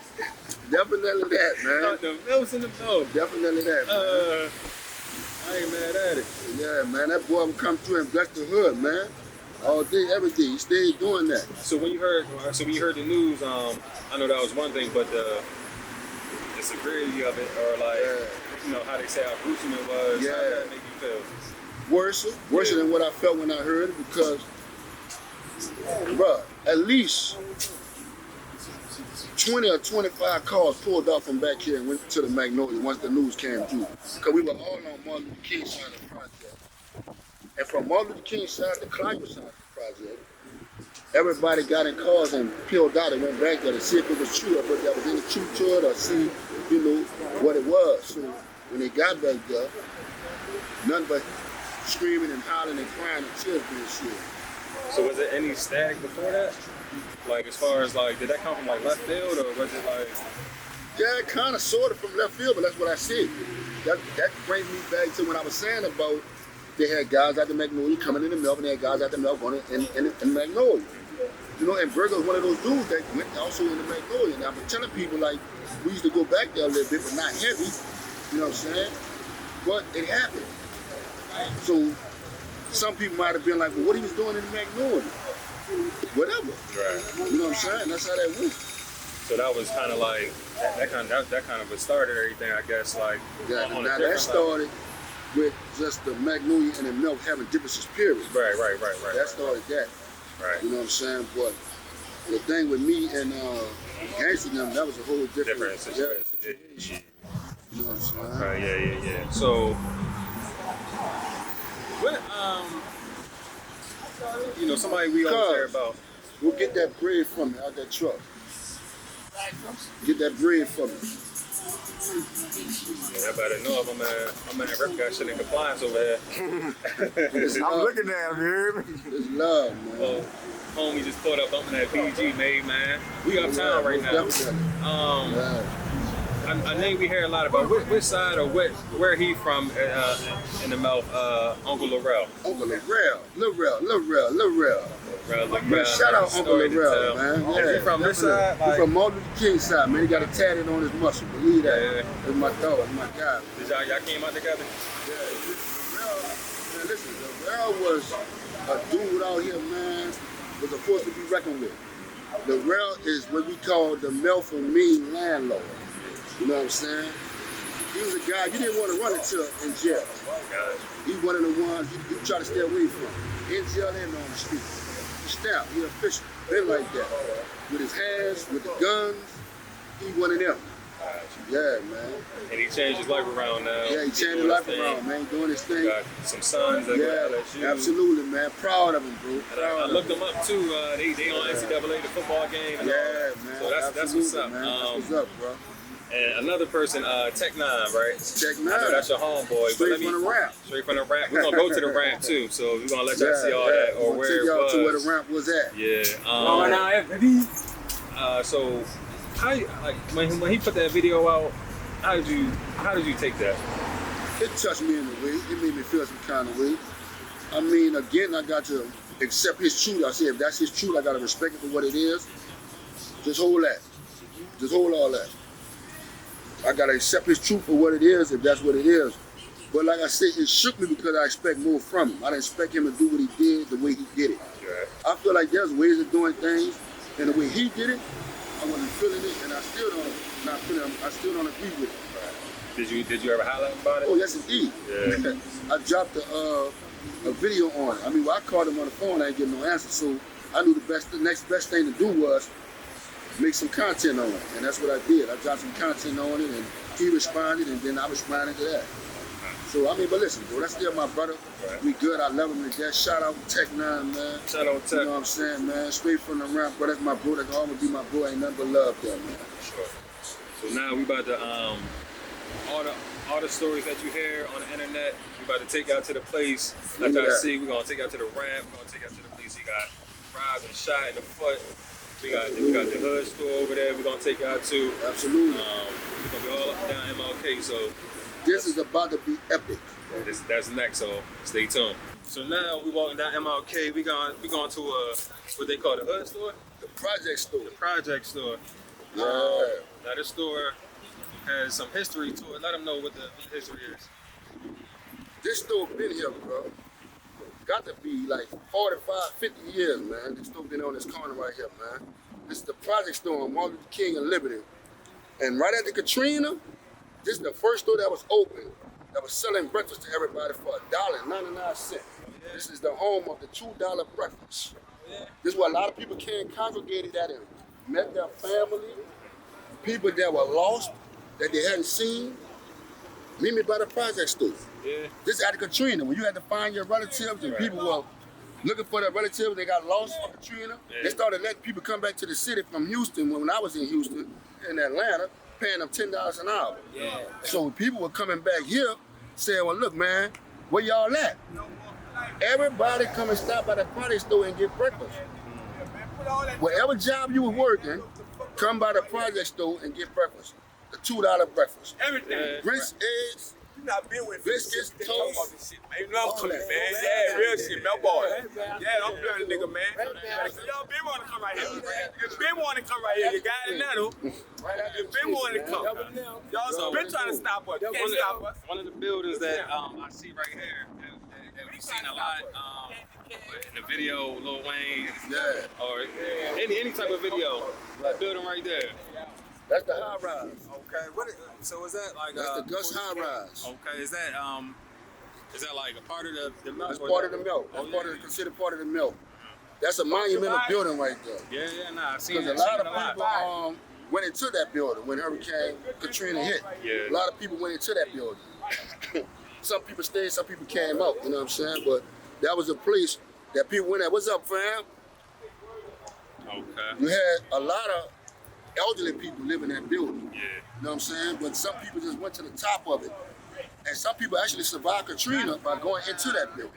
Speaker 2: Definitely that, man.
Speaker 1: the Melph's in the Melph.
Speaker 2: Definitely that, man.
Speaker 1: I ain't mad at it.
Speaker 2: Yeah, man. That boy would come through and bless the hood, man. All day, every day. He stayed doing that.
Speaker 1: So when you heard the news, I know that was one thing, but the severity of it, or like, you know, how they say how gruesome it was, how did that make you feel?
Speaker 2: Worse than what I felt when I heard it because, bruh, at least 20 or 25 cars pulled out from back here and went to the Magnolia once the news came through. Because we were all on Martin Luther King side of the project. And from Martin Luther King side to Climate side of the project, everybody got in cars and peeled out and went back there to see if it was true or whether there was any truth to it or see, you know, what it was. So when they got back there, nothing but screaming and hollering and crying and tears being shed.
Speaker 1: So was there any static before that? Like as far as like, did that come from like left field or was it like?
Speaker 2: Yeah, kind of, sort of from left field, but that's what I said. That brings me back to when I was saying about they had guys out the Magnolia coming in the Melph and they had guys out the Melph going in Magnolia. You know, and Burger was one of those dudes that went also in the Magnolia. Now, I've been telling people like, we used to go back there a little bit, but not heavy. You know what I'm saying? But it happened. So some people might have been like, well, what he was doing in the Magnolia? Whatever.
Speaker 1: Right.
Speaker 2: You know what I'm saying? That's how that went.
Speaker 1: So that was kind of like that kind of what started everything, I guess. Like
Speaker 2: Yeah,
Speaker 1: on a
Speaker 2: now that
Speaker 1: different
Speaker 2: started with just the Magnolia and the Melph having differences, period.
Speaker 1: Right.
Speaker 2: That started that.
Speaker 1: Right.
Speaker 2: You know what I'm saying? But the thing with me and Gangsta them, that was a whole different
Speaker 1: situation.
Speaker 2: Yeah. You know what I'm saying?
Speaker 1: Right. Yeah. So, what you know, somebody we always hear about.
Speaker 2: We'll get that bread from me out that truck. Get that bread from me.
Speaker 1: Yeah, I better know if I'm in Rep got shit in compliance over here.
Speaker 2: I'm looking at him, you hear me? It's love, man.
Speaker 1: Well, homie just pulled up. I'm in that PG made, man. We uptown right now. I think we hear a lot about which side or where he from in the Melph, Uncle Lorel.
Speaker 2: Uncle Lorel. Man, shout out Uncle Lorel, man. Yeah,
Speaker 1: is he from this side?
Speaker 2: He's from Martin Luther King side, man. He got a tatted on his muscle. Believe that.
Speaker 1: Yeah.
Speaker 2: That's my dog, my guy.
Speaker 1: Did y'all came out together?
Speaker 2: Yeah, man, listen, Lorel was a dude out here, man, was a force to be reckoned with. Lorel is what we call the Melph mean landlord. You know what I'm saying? He was a guy you didn't want to run into in jail. He's one of the ones you try to stay away from. In jail and on the street. He's stout, he's official. They like that. With his hands, with the guns, he one of them. Yeah, man.
Speaker 1: And he changed his life around now.
Speaker 2: Yeah, he changed his life around, man. Doing his thing.
Speaker 1: Got some sons that
Speaker 2: Yeah,
Speaker 1: go to LSU.
Speaker 2: absolutely, man. Proud of him, bro.
Speaker 1: And
Speaker 2: Proud
Speaker 1: I
Speaker 2: of
Speaker 1: looked
Speaker 2: him.
Speaker 1: them up too. They on NCAA, the football game. And all.
Speaker 2: Yeah, man.
Speaker 1: So that's what's up.
Speaker 2: Man. That's what's up, bro.
Speaker 1: And another person, Tech 9, right?
Speaker 2: Tech 9.
Speaker 1: I know that's your homeboy.
Speaker 2: Straight from the ramp.
Speaker 1: Straight from the ramp. We're gonna go to the ramp too, so we're gonna let y'all see all that or
Speaker 2: We'll
Speaker 1: where
Speaker 2: take
Speaker 1: it
Speaker 2: y'all
Speaker 1: was.
Speaker 2: to where the ramp was at.
Speaker 1: Yeah. So how like when he put that video out, how did you take that?
Speaker 2: It touched me in a way. It made me feel some kind of way. I mean, again, I got to accept his truth. I said, if that's his truth, I got to respect it for what it is. Just hold that. Just hold all that. I got to accept his truth for what it is, if that's what it is. But like I said, it shook me because I expect more from him. I didn't expect him to do what he did the way he did it.
Speaker 1: Right.
Speaker 2: I feel like there's ways of doing things, and the way he did it, I wasn't feeling it, and I still don't agree with it.
Speaker 1: Right. Did you ever highlight about it?
Speaker 2: Oh, yes, indeed.
Speaker 1: Yeah.
Speaker 2: I dropped a video on it. I mean, when I called him on the phone, I didn't get no answer, so I knew the next best thing to do was make some content on it, and that's what I did. I dropped some content on it, and he responded, and then I responded to that. So, I mean, but listen, bro, that's still my brother.
Speaker 1: Right.
Speaker 2: We good. I love him to death. Shout out to Tech 9, man.
Speaker 1: Shout out to Tech.
Speaker 2: You know what I'm saying, man? Straight from the ramp, bro. That's my bro. That's always be my bro. Ain't nothing but love there, man.
Speaker 1: Sure. So now we about to all the stories that you hear on the internet, we about to take out to the place. Like y'all see, we're gonna take out to the ramp. We're gonna take out to the place. You got robbed and shot in the foot. We got the hood store over there. We're gonna take out to.
Speaker 2: Absolutely.
Speaker 1: We're gonna be all up and down MLK. So
Speaker 2: this is about to be epic.
Speaker 1: That's next, so stay tuned. So now we walking down MLK. We going to what they call the hood store?
Speaker 2: The project store.
Speaker 1: The project store.
Speaker 2: Yeah.
Speaker 1: Now this store has some history to it. Let them know what the history is.
Speaker 2: This store been here, bro. Got to be like 45, 50 years, man. This store been on this corner right here, man. This is the project store on Martin Luther King and Liberty. And right after Katrina, this is the first store that was open that was selling breakfast to everybody for $1.99. This is the home of the $2 breakfast. This is where a lot of people came congregated at and met their family, people that were lost, that they hadn't seen. Meet me by the project store.
Speaker 1: Yeah.
Speaker 2: This is after Katrina, when you had to find your relatives and people were looking for their relatives, they got lost from Katrina.
Speaker 1: Yeah.
Speaker 2: They started letting people come back to the city from Houston when I was in Houston, in Atlanta, paying them $10 an hour.
Speaker 3: Yeah.
Speaker 2: So people were coming back here saying, well, look, man, where y'all at? Everybody come and stop by the project store and get breakfast. Whatever job you were working, come by the project store and get breakfast. The $2 breakfast.
Speaker 4: Everything.
Speaker 2: Grits, eggs,
Speaker 4: You not been with
Speaker 2: biscuits,
Speaker 4: talking
Speaker 2: toast.
Speaker 4: about this shit, man. You know I'm
Speaker 2: All
Speaker 4: coming,
Speaker 2: that.
Speaker 4: man. Yeah, real shit, Melph boy. Yeah, I'm feeling nigga, man. Y'all been wanting to come right here. You been wanting to come right here. You got it now, though. You been wanting to come. Y'all been trying to stop us. Can't stop us.
Speaker 1: One of the buildings that I see right here that we've seen a lot in the video, Lil Wayne,
Speaker 2: Yeah.
Speaker 1: or any type of video. That building right there.
Speaker 2: That's the high rise.
Speaker 1: Okay. So is that like
Speaker 2: That's the Gus high rise.
Speaker 1: Okay. Is that like a part of the Melph?
Speaker 2: That's part of the Melph. That's considered part of the Melph. That's a monumental building right there.
Speaker 1: Yeah, nah. I've seen
Speaker 2: Because a lot of people went into that building when Hurricane Katrina hit.
Speaker 1: Yeah.
Speaker 2: A lot of people went into that building. Some people stayed, some people came out, you know what I'm saying? But that was a place that people went at. What's up, fam?
Speaker 1: Okay.
Speaker 2: You had a lot of elderly people living in that building.
Speaker 1: Yeah.
Speaker 2: You know what I'm saying? But some people just went to the top of it. And some people actually survived Katrina by going into that building.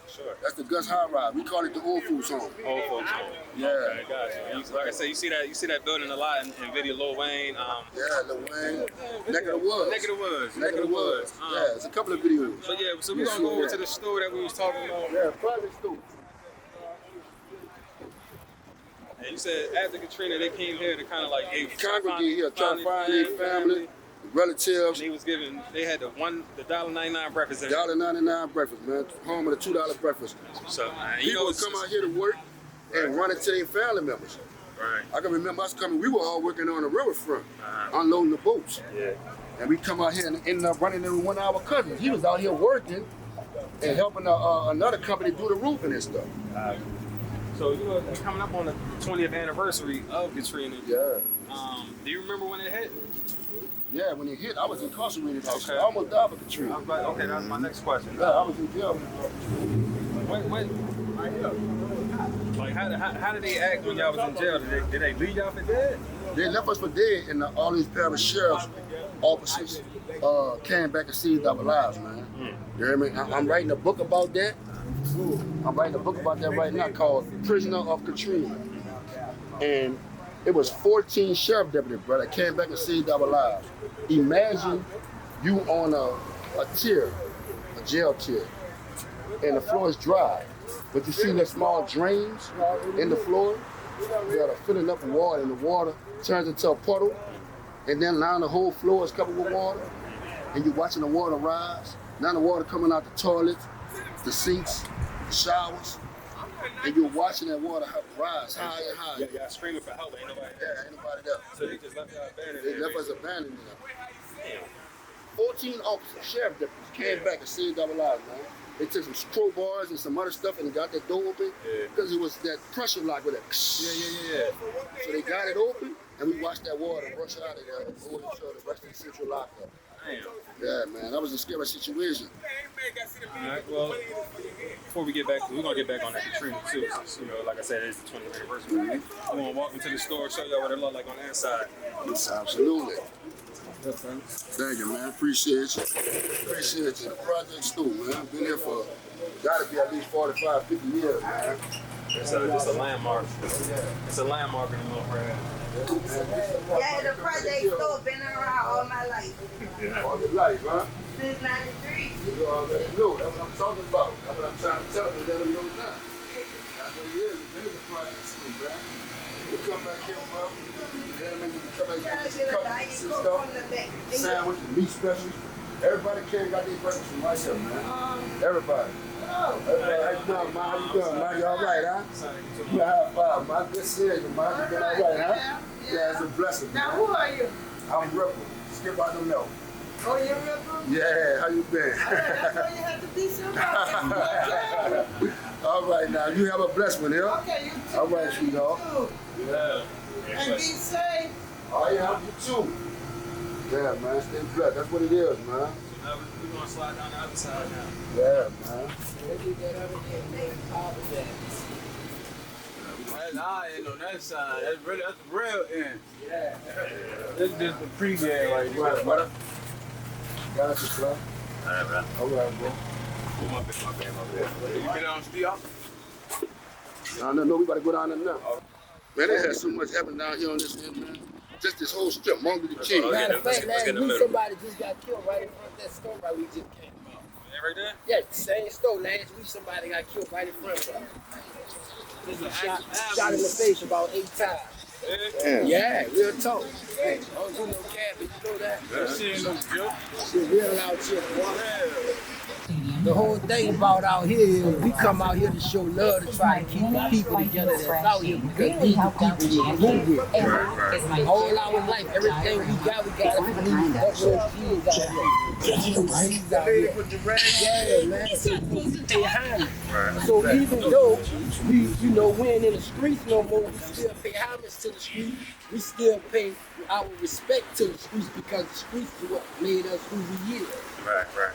Speaker 1: Sure.
Speaker 2: That's the Gus High Rise. We call it the old folks home.
Speaker 1: Old folks home.
Speaker 2: Yeah.
Speaker 1: Okay, gotcha. Like I said, you see that building a lot in video. Lil Wayne.
Speaker 2: Yeah, Lil Wayne. Neck of the Woods.
Speaker 1: Neck of the Woods.
Speaker 2: Neck of the Woods. Yeah, it's a couple of videos.
Speaker 1: But yeah, so we're gonna go over to the store that we was talking about.
Speaker 2: Yeah, project store.
Speaker 1: And you said after Katrina, they came here to kind of like
Speaker 2: Congregate here, trying to find their family, relatives.
Speaker 1: And they had the $1.99 breakfast.
Speaker 2: $1.99 breakfast, man. Home of the $2 breakfast.
Speaker 1: So
Speaker 2: People would come out here to work and run into their family members.
Speaker 1: Right.
Speaker 2: I can remember us coming, we were all working on the riverfront, unloading the boats.
Speaker 1: Yeah.
Speaker 2: And we come out here and ended up running into one of our cousins. He was out here working and helping another company do the roofing and stuff.
Speaker 1: So we're coming up on the 20th anniversary of Katrina.
Speaker 2: Yeah.
Speaker 1: Do you remember when it hit?
Speaker 2: Yeah, when it hit, I was incarcerated.
Speaker 1: Okay.
Speaker 2: I almost died for Katrina.
Speaker 1: Okay, that's my next question.
Speaker 2: Yeah, I was in jail.
Speaker 1: Wait. Like, how did they act when y'all was in jail? Did they leave y'all for dead?
Speaker 2: They left us for dead, and all these parish sheriff's officers came back and saved our lives, man. You hear me? I'm writing a book about that. I'm writing a book about that right now called Prisoner of Katrina. And it was 14 sheriff deputies, brother, that came back and saved our lives. Imagine you on a tier, a jail tier, and the floor is dry. But you see the small drains in the floor that are filling up with water, and the water turns into a puddle, and then now the whole floor is covered with water, and you're watching the water rise. Now the water coming out the toilets, the sinks, the showers, and you're watching that water rise higher and higher.
Speaker 1: Y'all screaming for help, ain't nobody there.
Speaker 2: Yeah, ain't nobody there.
Speaker 1: So they just left y'all abandoned.
Speaker 2: They left us abandoned there. 14 officers, sheriff deputies came back and saved our lives, man. They took some crowbars and some other stuff and got that door open because it was that pressure lock with that.
Speaker 1: Yeah.
Speaker 2: So they got it open and we watched that water rush out of there and go into the rest of the central lockup.
Speaker 1: Damn.
Speaker 2: Yeah, man, that was a scary situation.
Speaker 1: All right, well, before we get back, we're going to get back on that Katrina too. Since, you know, like I said, it's the 20th anniversary. We're going to walk into the store, show y'all what it look like on the inside.
Speaker 2: Absolutely. Thank you, man. Appreciate you. Appreciate you. The project's cool, man. I've been here for, gotta be at least 45, 50 years, man.
Speaker 1: It's a landmark. It's a landmark in the Melph area.
Speaker 5: Yeah, the project store been around all my life.
Speaker 2: All your life, huh?
Speaker 5: Since 93.
Speaker 2: You already know. That's what I'm talking about. That's what I'm trying to tell you. Let them know now. That's what it is. It is a project school, man. You come back here, bro. You come back here, get cupcakes and stuff. Sandwich, meat specials. Everybody came got their breakfast from right here, man. Everybody. Everybody, how you doing, man? How you doing, man? You all right, huh? You high five, man. Good seeing you, man. You been all right, huh? Yeah, it's a blessing, man.
Speaker 5: Now, who are you?
Speaker 2: I'm Ripple. Skip out the milk.
Speaker 5: Oh, you're Ripple?
Speaker 2: Yeah, how you been?
Speaker 5: That's why you have to be so happy.
Speaker 2: All right, now. You have a blessed one here.
Speaker 5: Okay, you too.
Speaker 2: All right, sweetheart.
Speaker 1: Yeah.
Speaker 5: And be safe.
Speaker 2: Oh, yeah, you too. Yeah, man. Stay blessed. That's what it is, man.
Speaker 1: So now we're going to slide down the other side now.
Speaker 2: Yeah, man.
Speaker 4: That's our end on that side. That's the real end. Yeah. This is just the pregame right here.
Speaker 2: Right, brother. Got you, bro.
Speaker 4: All right, bro.
Speaker 2: All right, bro.
Speaker 4: My bad. You been on steel?
Speaker 2: No, we about to go down there now. Man, they had so much happen down here on this end, man. Just this whole strip, Martin Luther King.
Speaker 3: Matter of fact, last week somebody just got killed right in front of that store right we just came about.
Speaker 1: Yeah, right there?
Speaker 3: Yeah, same store. Last week somebody got killed right in front of us. Shot in the face about 8 times.
Speaker 2: Damn.
Speaker 3: Yeah, real talk. Hey, I don't do no cabbage, you know that?
Speaker 4: That shit no joke.
Speaker 3: Shit real out here, boy. The whole thing about out here is we come out here to show love to try to keep the people together that's out here because these are people we move with. All our life, everything we got it from these uproad kids out here. Yeah, man. So we stay behind. So even though we ain't in the streets no more, we still pay homage to the streets. We still pay our respect to the streets because the streets is what made us who we is.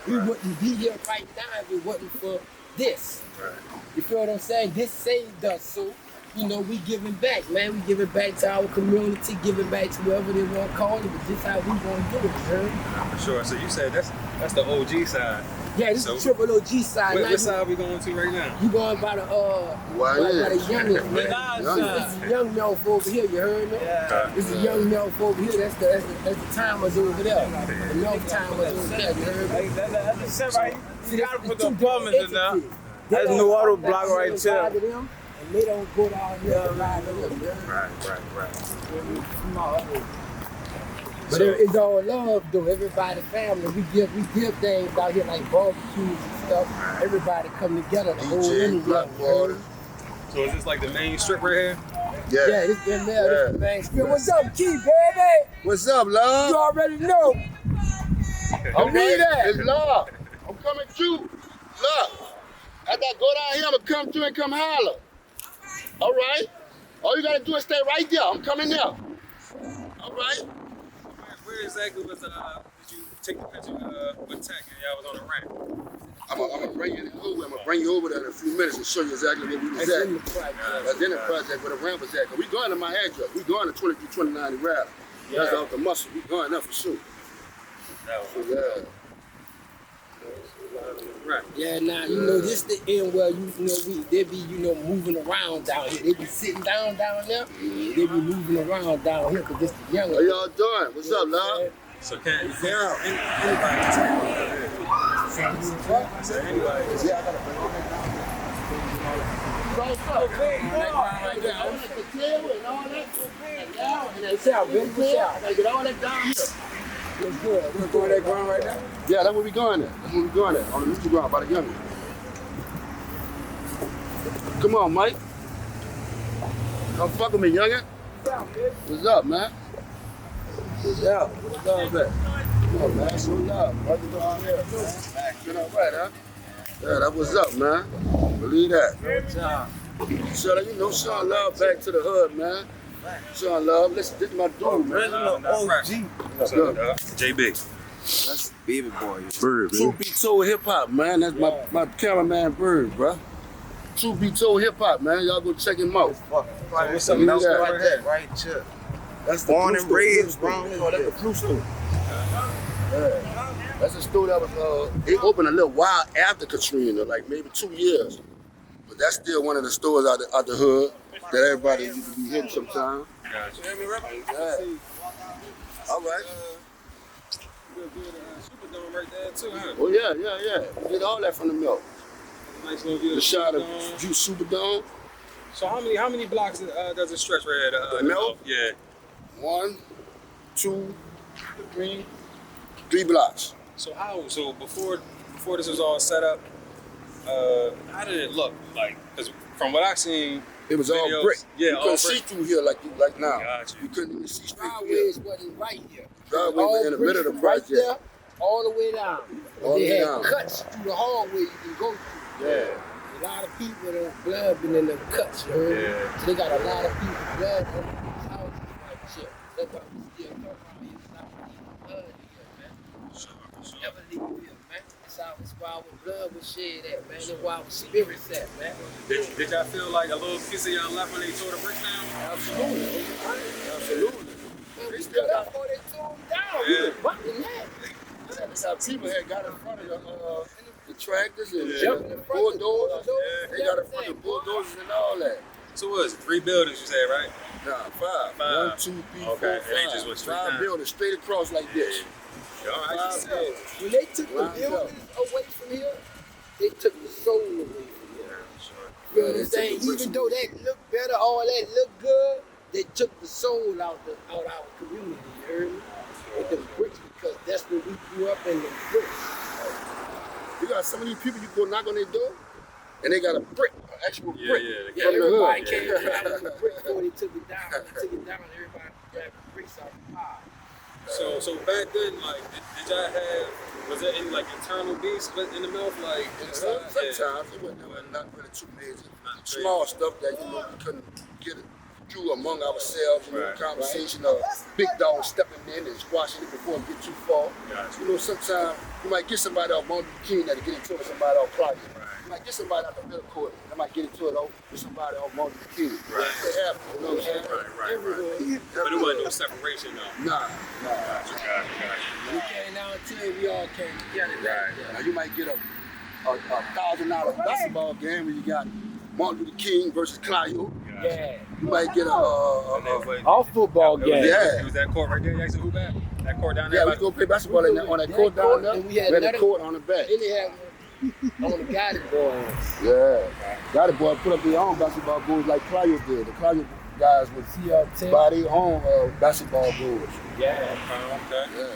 Speaker 3: We wouldn't be here right now if it wasn't for this. You feel what I'm saying? This saved us, so we giving back, man. We giving back to our community, giving back to whoever they want to call it, but this how we want to do it, man.
Speaker 1: For sure. So you said that's the OG side.
Speaker 3: Yeah, this is triple OG side.
Speaker 1: What side are we going to right now?
Speaker 3: You going by the youngest, man. This is young Melph over here, you heard me? Yeah. This is young Melph over here. That's the timers over there. The Melph timers over there, you heard me?
Speaker 4: That's the set right here. You gotta put the apartments in there. That's the new auto block right there.
Speaker 3: And they don't go down here and ride to them.
Speaker 1: Right.
Speaker 3: But it's all love though, everybody family. We give things out here like barbecues and stuff. Everybody come together to hold in
Speaker 2: Blackwater.
Speaker 1: So is this like the main strip right here?
Speaker 3: Yeah, this been there, this the main strip. What's up, Key, baby?
Speaker 2: What's up, love?
Speaker 3: You already know.
Speaker 2: I'm
Speaker 3: read that.
Speaker 2: It's love. I'm coming through. Look, after I go down here, I'm gonna come through and come holler. All right? All you gotta do is stay right there. I'm coming there. All right?
Speaker 1: Where where exactly was did you take the picture with Tech and y'all was on the ramp?
Speaker 2: I'm gonna bring you over. I'm gonna bring you over there in a few minutes and show you exactly where we was at. That's in the project where the ramp was at. Cause we going to my address. We going to 2329 Rally. That's off the muscle. We going there for sure. Yeah.
Speaker 1: Right.
Speaker 3: Yeah, now you know this the end where they be moving around down here. They be sitting down there. They be moving around down here because this the younger.
Speaker 2: How y'all doing? What's up, love?
Speaker 1: So anybody can take I said anybody.
Speaker 2: Yeah, I gotta bring all that down. I gotta get all that down here. We're going that ground right now? Yeah, that's where we going at. That's where we going at. On the neutral ground by the youngin. Come on, Mike. Come fuck with me, youngin. What's up, man? What's up? What's up, man? Come on, man. What's up? What's going here? Been all right, huh? Yeah, that was up, man. Believe that.
Speaker 3: Good job.
Speaker 2: So, you know, showing love back to the hood, man. Showing love. Listen, this is my dude, man.
Speaker 1: OG. What's up, JB.
Speaker 2: That's
Speaker 6: Baby boy.
Speaker 2: Bird, True Be Told Hip Hop, man. That's my cameraman, Bird, bro. True Be Told Hip Hop, man. Y'all go check him out.
Speaker 6: What's up, Melph? Right there, right here.
Speaker 2: That's the
Speaker 6: Born
Speaker 2: blue
Speaker 6: and
Speaker 2: store,
Speaker 6: raised,
Speaker 2: blue
Speaker 6: bro.
Speaker 2: store. That's the blue store. Yeah. That's a store that was, it opened a little while after Katrina, like maybe 2 years. But that's still one of the stores out the hood that everybody used to be hitting sometimes.
Speaker 1: Gotcha.
Speaker 2: Yeah. All right.
Speaker 1: Superdome right there too, huh?
Speaker 2: Oh yeah. We did all that from the Melph.
Speaker 1: Nice little view.
Speaker 2: The shot of
Speaker 1: Superdome.
Speaker 2: View Superdome.
Speaker 1: So how many blocks does it stretch right at
Speaker 2: The Melph?
Speaker 1: Yeah.
Speaker 2: 1, 2, 3 blocks.
Speaker 1: So before this was all set up, how did it look like? Because from what I seen,
Speaker 2: It was all
Speaker 1: videos,
Speaker 2: brick.
Speaker 1: Yeah,
Speaker 2: you
Speaker 1: all
Speaker 2: couldn't
Speaker 1: brick.
Speaker 2: see through here like now.
Speaker 1: Gotcha.
Speaker 2: You couldn't even see straight through
Speaker 3: Driveways
Speaker 2: here.
Speaker 3: wasn't right here.
Speaker 2: Driveway was in the middle of the
Speaker 3: Right
Speaker 2: project.
Speaker 3: there, all the way down.
Speaker 2: All the
Speaker 3: They
Speaker 2: way
Speaker 3: had
Speaker 2: down.
Speaker 3: cuts through the hallway you can go through.
Speaker 2: Yeah.
Speaker 3: A lot of people, their blood been in the cuts, you heard?
Speaker 1: Yeah.
Speaker 3: So they got a lot of people blood in these houses right here. That's why we still talk about it. Stop leaving blood here, man. Never leave here, man. That's why our blood was shed at, man. That's why our spirits at, man.
Speaker 1: Did y'all feel like a little piece of y'all left when they tore the brick down?
Speaker 2: Absolutely. Absolutely.
Speaker 3: Man, we stood up before they tore them down. We
Speaker 1: Yeah.
Speaker 3: was bucking that.
Speaker 2: People had got in front of the tractors and
Speaker 3: Jumping in front of the
Speaker 2: bulldozers.
Speaker 3: bulldozers,
Speaker 2: They got in front of the bulldozers and all that.
Speaker 1: So what was it? 3 buildings you said, right?
Speaker 2: Nah, 5.
Speaker 1: 5.
Speaker 2: 1, 2, 3,
Speaker 1: Okay,
Speaker 2: 4,
Speaker 1: and they
Speaker 2: 5.
Speaker 1: just went straight
Speaker 2: 5
Speaker 1: down.
Speaker 2: buildings straight across like this.
Speaker 1: All right,
Speaker 2: 5 buildings.
Speaker 3: When they took the
Speaker 2: Wow.
Speaker 3: buildings away from here, they took the soul away from here. You know what I'm saying? Even though that looked better, all that looked good, they took the soul out our community, you heard me? With them bricks, because that's where we grew up in, the bricks.
Speaker 2: You got some of these people, you go knock on their door, and they got a brick, an actual
Speaker 1: Yeah,
Speaker 2: brick.
Speaker 1: yeah.
Speaker 2: From the
Speaker 3: Everybody
Speaker 2: hood.
Speaker 3: came down with the brick before they took it down. They took it down, everybody grabbed the bricks out the pile.
Speaker 1: So back then, like, did y'all have, was there any like internal beefs in the Melph? Like,
Speaker 2: Sometimes it wasn't not really too major. Small stuff that we couldn't get it through among ourselves.
Speaker 1: Right.
Speaker 2: Conversation of big dog stepping in and squashing it before it get too far.
Speaker 1: Gotcha.
Speaker 2: Sometimes you might get somebody off Martin Luther King that'll get into it with somebody off Clark. You might get somebody out the middle court that might get into it with somebody off Martin Luther King.
Speaker 1: Right.
Speaker 2: It happens, you know what I'm saying?
Speaker 1: Right. But it wasn't no separation though.
Speaker 2: Nah.
Speaker 1: Gotcha.
Speaker 3: We came down until we all came together.
Speaker 2: Now you might get a $1,000 basketball game where you got Martin Luther King versus Clio.
Speaker 3: Yeah.
Speaker 2: You might get
Speaker 3: All football games.
Speaker 2: Yeah.
Speaker 1: It was that court right there. You asked who back? That court down there.
Speaker 2: Yeah, we go play basketball on that court down there.
Speaker 3: And we had
Speaker 2: the
Speaker 3: another-
Speaker 2: court on the back.
Speaker 3: Then they had one on the Glady boys.
Speaker 2: Yeah. Glady boy put up their own basketball goals like Clio did. The Clio guys would buy their own basketball goals.
Speaker 3: Yeah.
Speaker 1: Okay.
Speaker 2: Yeah.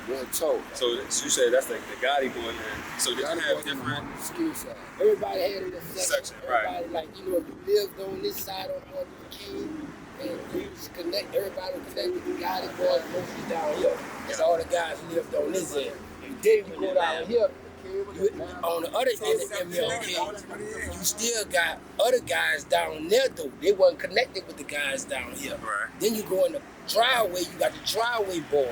Speaker 2: Real tough.
Speaker 1: So you say that's like the Gotti boy then. So did you have different?
Speaker 2: skill set.
Speaker 3: Everybody had a little
Speaker 1: Section,
Speaker 3: Everybody,
Speaker 1: right.
Speaker 3: like, if you lived on this side of Martin Luther King, and we was everybody was connected with the Glady boys mostly down here. That's all the guys who lived on this end. And then we go down here, on the other end of MLK, you still got other guys down there though. They wasn't connected with the guys down here.
Speaker 1: Right.
Speaker 3: Then you go in the driveway, you got the driveway boy.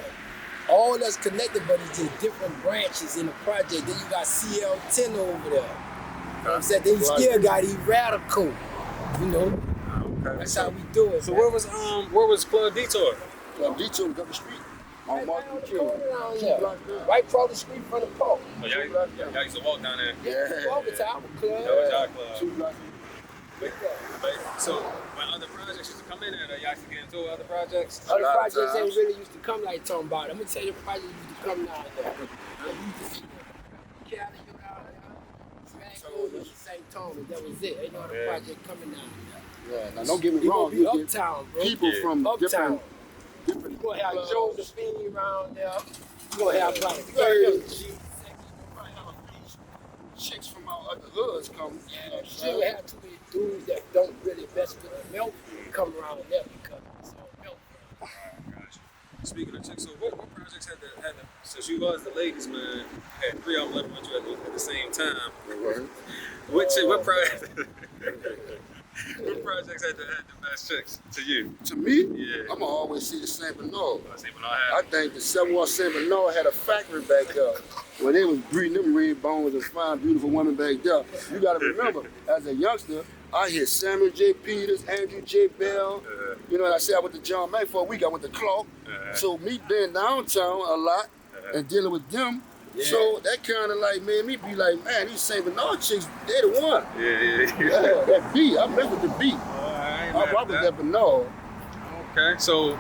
Speaker 3: all us connected, but it's just different branches in the project. Then you got CL10 over there. You know what I'm saying? Then you still got E-Radical. You know? That's how we do it.
Speaker 1: So where was Club Detour?
Speaker 2: Club Detour up the street. On Martin Luther King.
Speaker 3: Right across the street from the park.
Speaker 1: Oh, y'all used to walk down there.
Speaker 2: Yeah.
Speaker 3: Walk to our club.
Speaker 1: That was y'all club.
Speaker 2: 2 blocks.
Speaker 1: So when other projects used to come in there, y'all used to get into other projects?
Speaker 3: Other projects
Speaker 2: times.
Speaker 3: ain't really used to come like talking about. I'm gonna tell you the projects used to come down there. I used to see Cali down there, Smack over the St. Thomas. That was it. Ain't no other project coming down there.
Speaker 2: Yeah, now don't get me
Speaker 3: It
Speaker 2: wrong.
Speaker 3: gonna be
Speaker 2: You get
Speaker 3: Uptown, bro.
Speaker 2: people from
Speaker 3: Uptown.
Speaker 2: different
Speaker 3: You gonna have
Speaker 2: clubs.
Speaker 3: Josephine around there. You gonna have like 30
Speaker 2: chicks from our other hoods come.
Speaker 3: You gonna have too many dudes that don't really mess with the Melph come around there because it's all Melph.
Speaker 1: Gotcha. Speaking of chicks, so what projects had the since you was the ladies, man, had 3 of them living with you at the same time. What projects had the best chicks to you?
Speaker 2: To me,
Speaker 1: Yeah.
Speaker 2: I'm gonna always see the Saint Bernard.
Speaker 1: I see when
Speaker 2: I think the 7-1 Saint Bernard had a factory back there where they was breeding them red bones and fine, beautiful women back there. You gotta remember, as a youngster, I hit Samuel J. Peters, Andrew J. Bell. You know what I said? I went to John May for a week. I went to Clark. So me being downtown a lot and dealing with them, so that kind of like made me be like, man, these Saint Bernard chicks, they the one. Yeah, that beat. I mess with the beat. I rock with that Bernard.
Speaker 1: Okay, so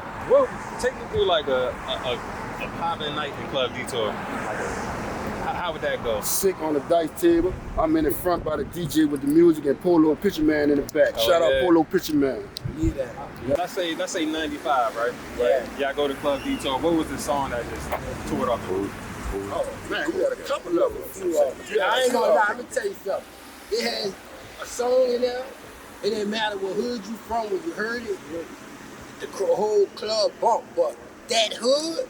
Speaker 1: take me through like a poppin' night in Club Detour. How would that go?
Speaker 2: Sick on the dice table. I'm in the front by the DJ with the music and Polo Picture Man in the back. Shout out Polo Picture Man.
Speaker 3: Yeah.
Speaker 1: Let's say 95, right?
Speaker 3: Yeah.
Speaker 1: Y'all go to Club Detour. What was the song that just tore it off the roof?
Speaker 2: Oh man, you got a couple of them.
Speaker 3: I ain't gonna lie, let me tell you something. It has a song in there. It didn't matter what hood you from, when you heard it, the whole club bump. But that hood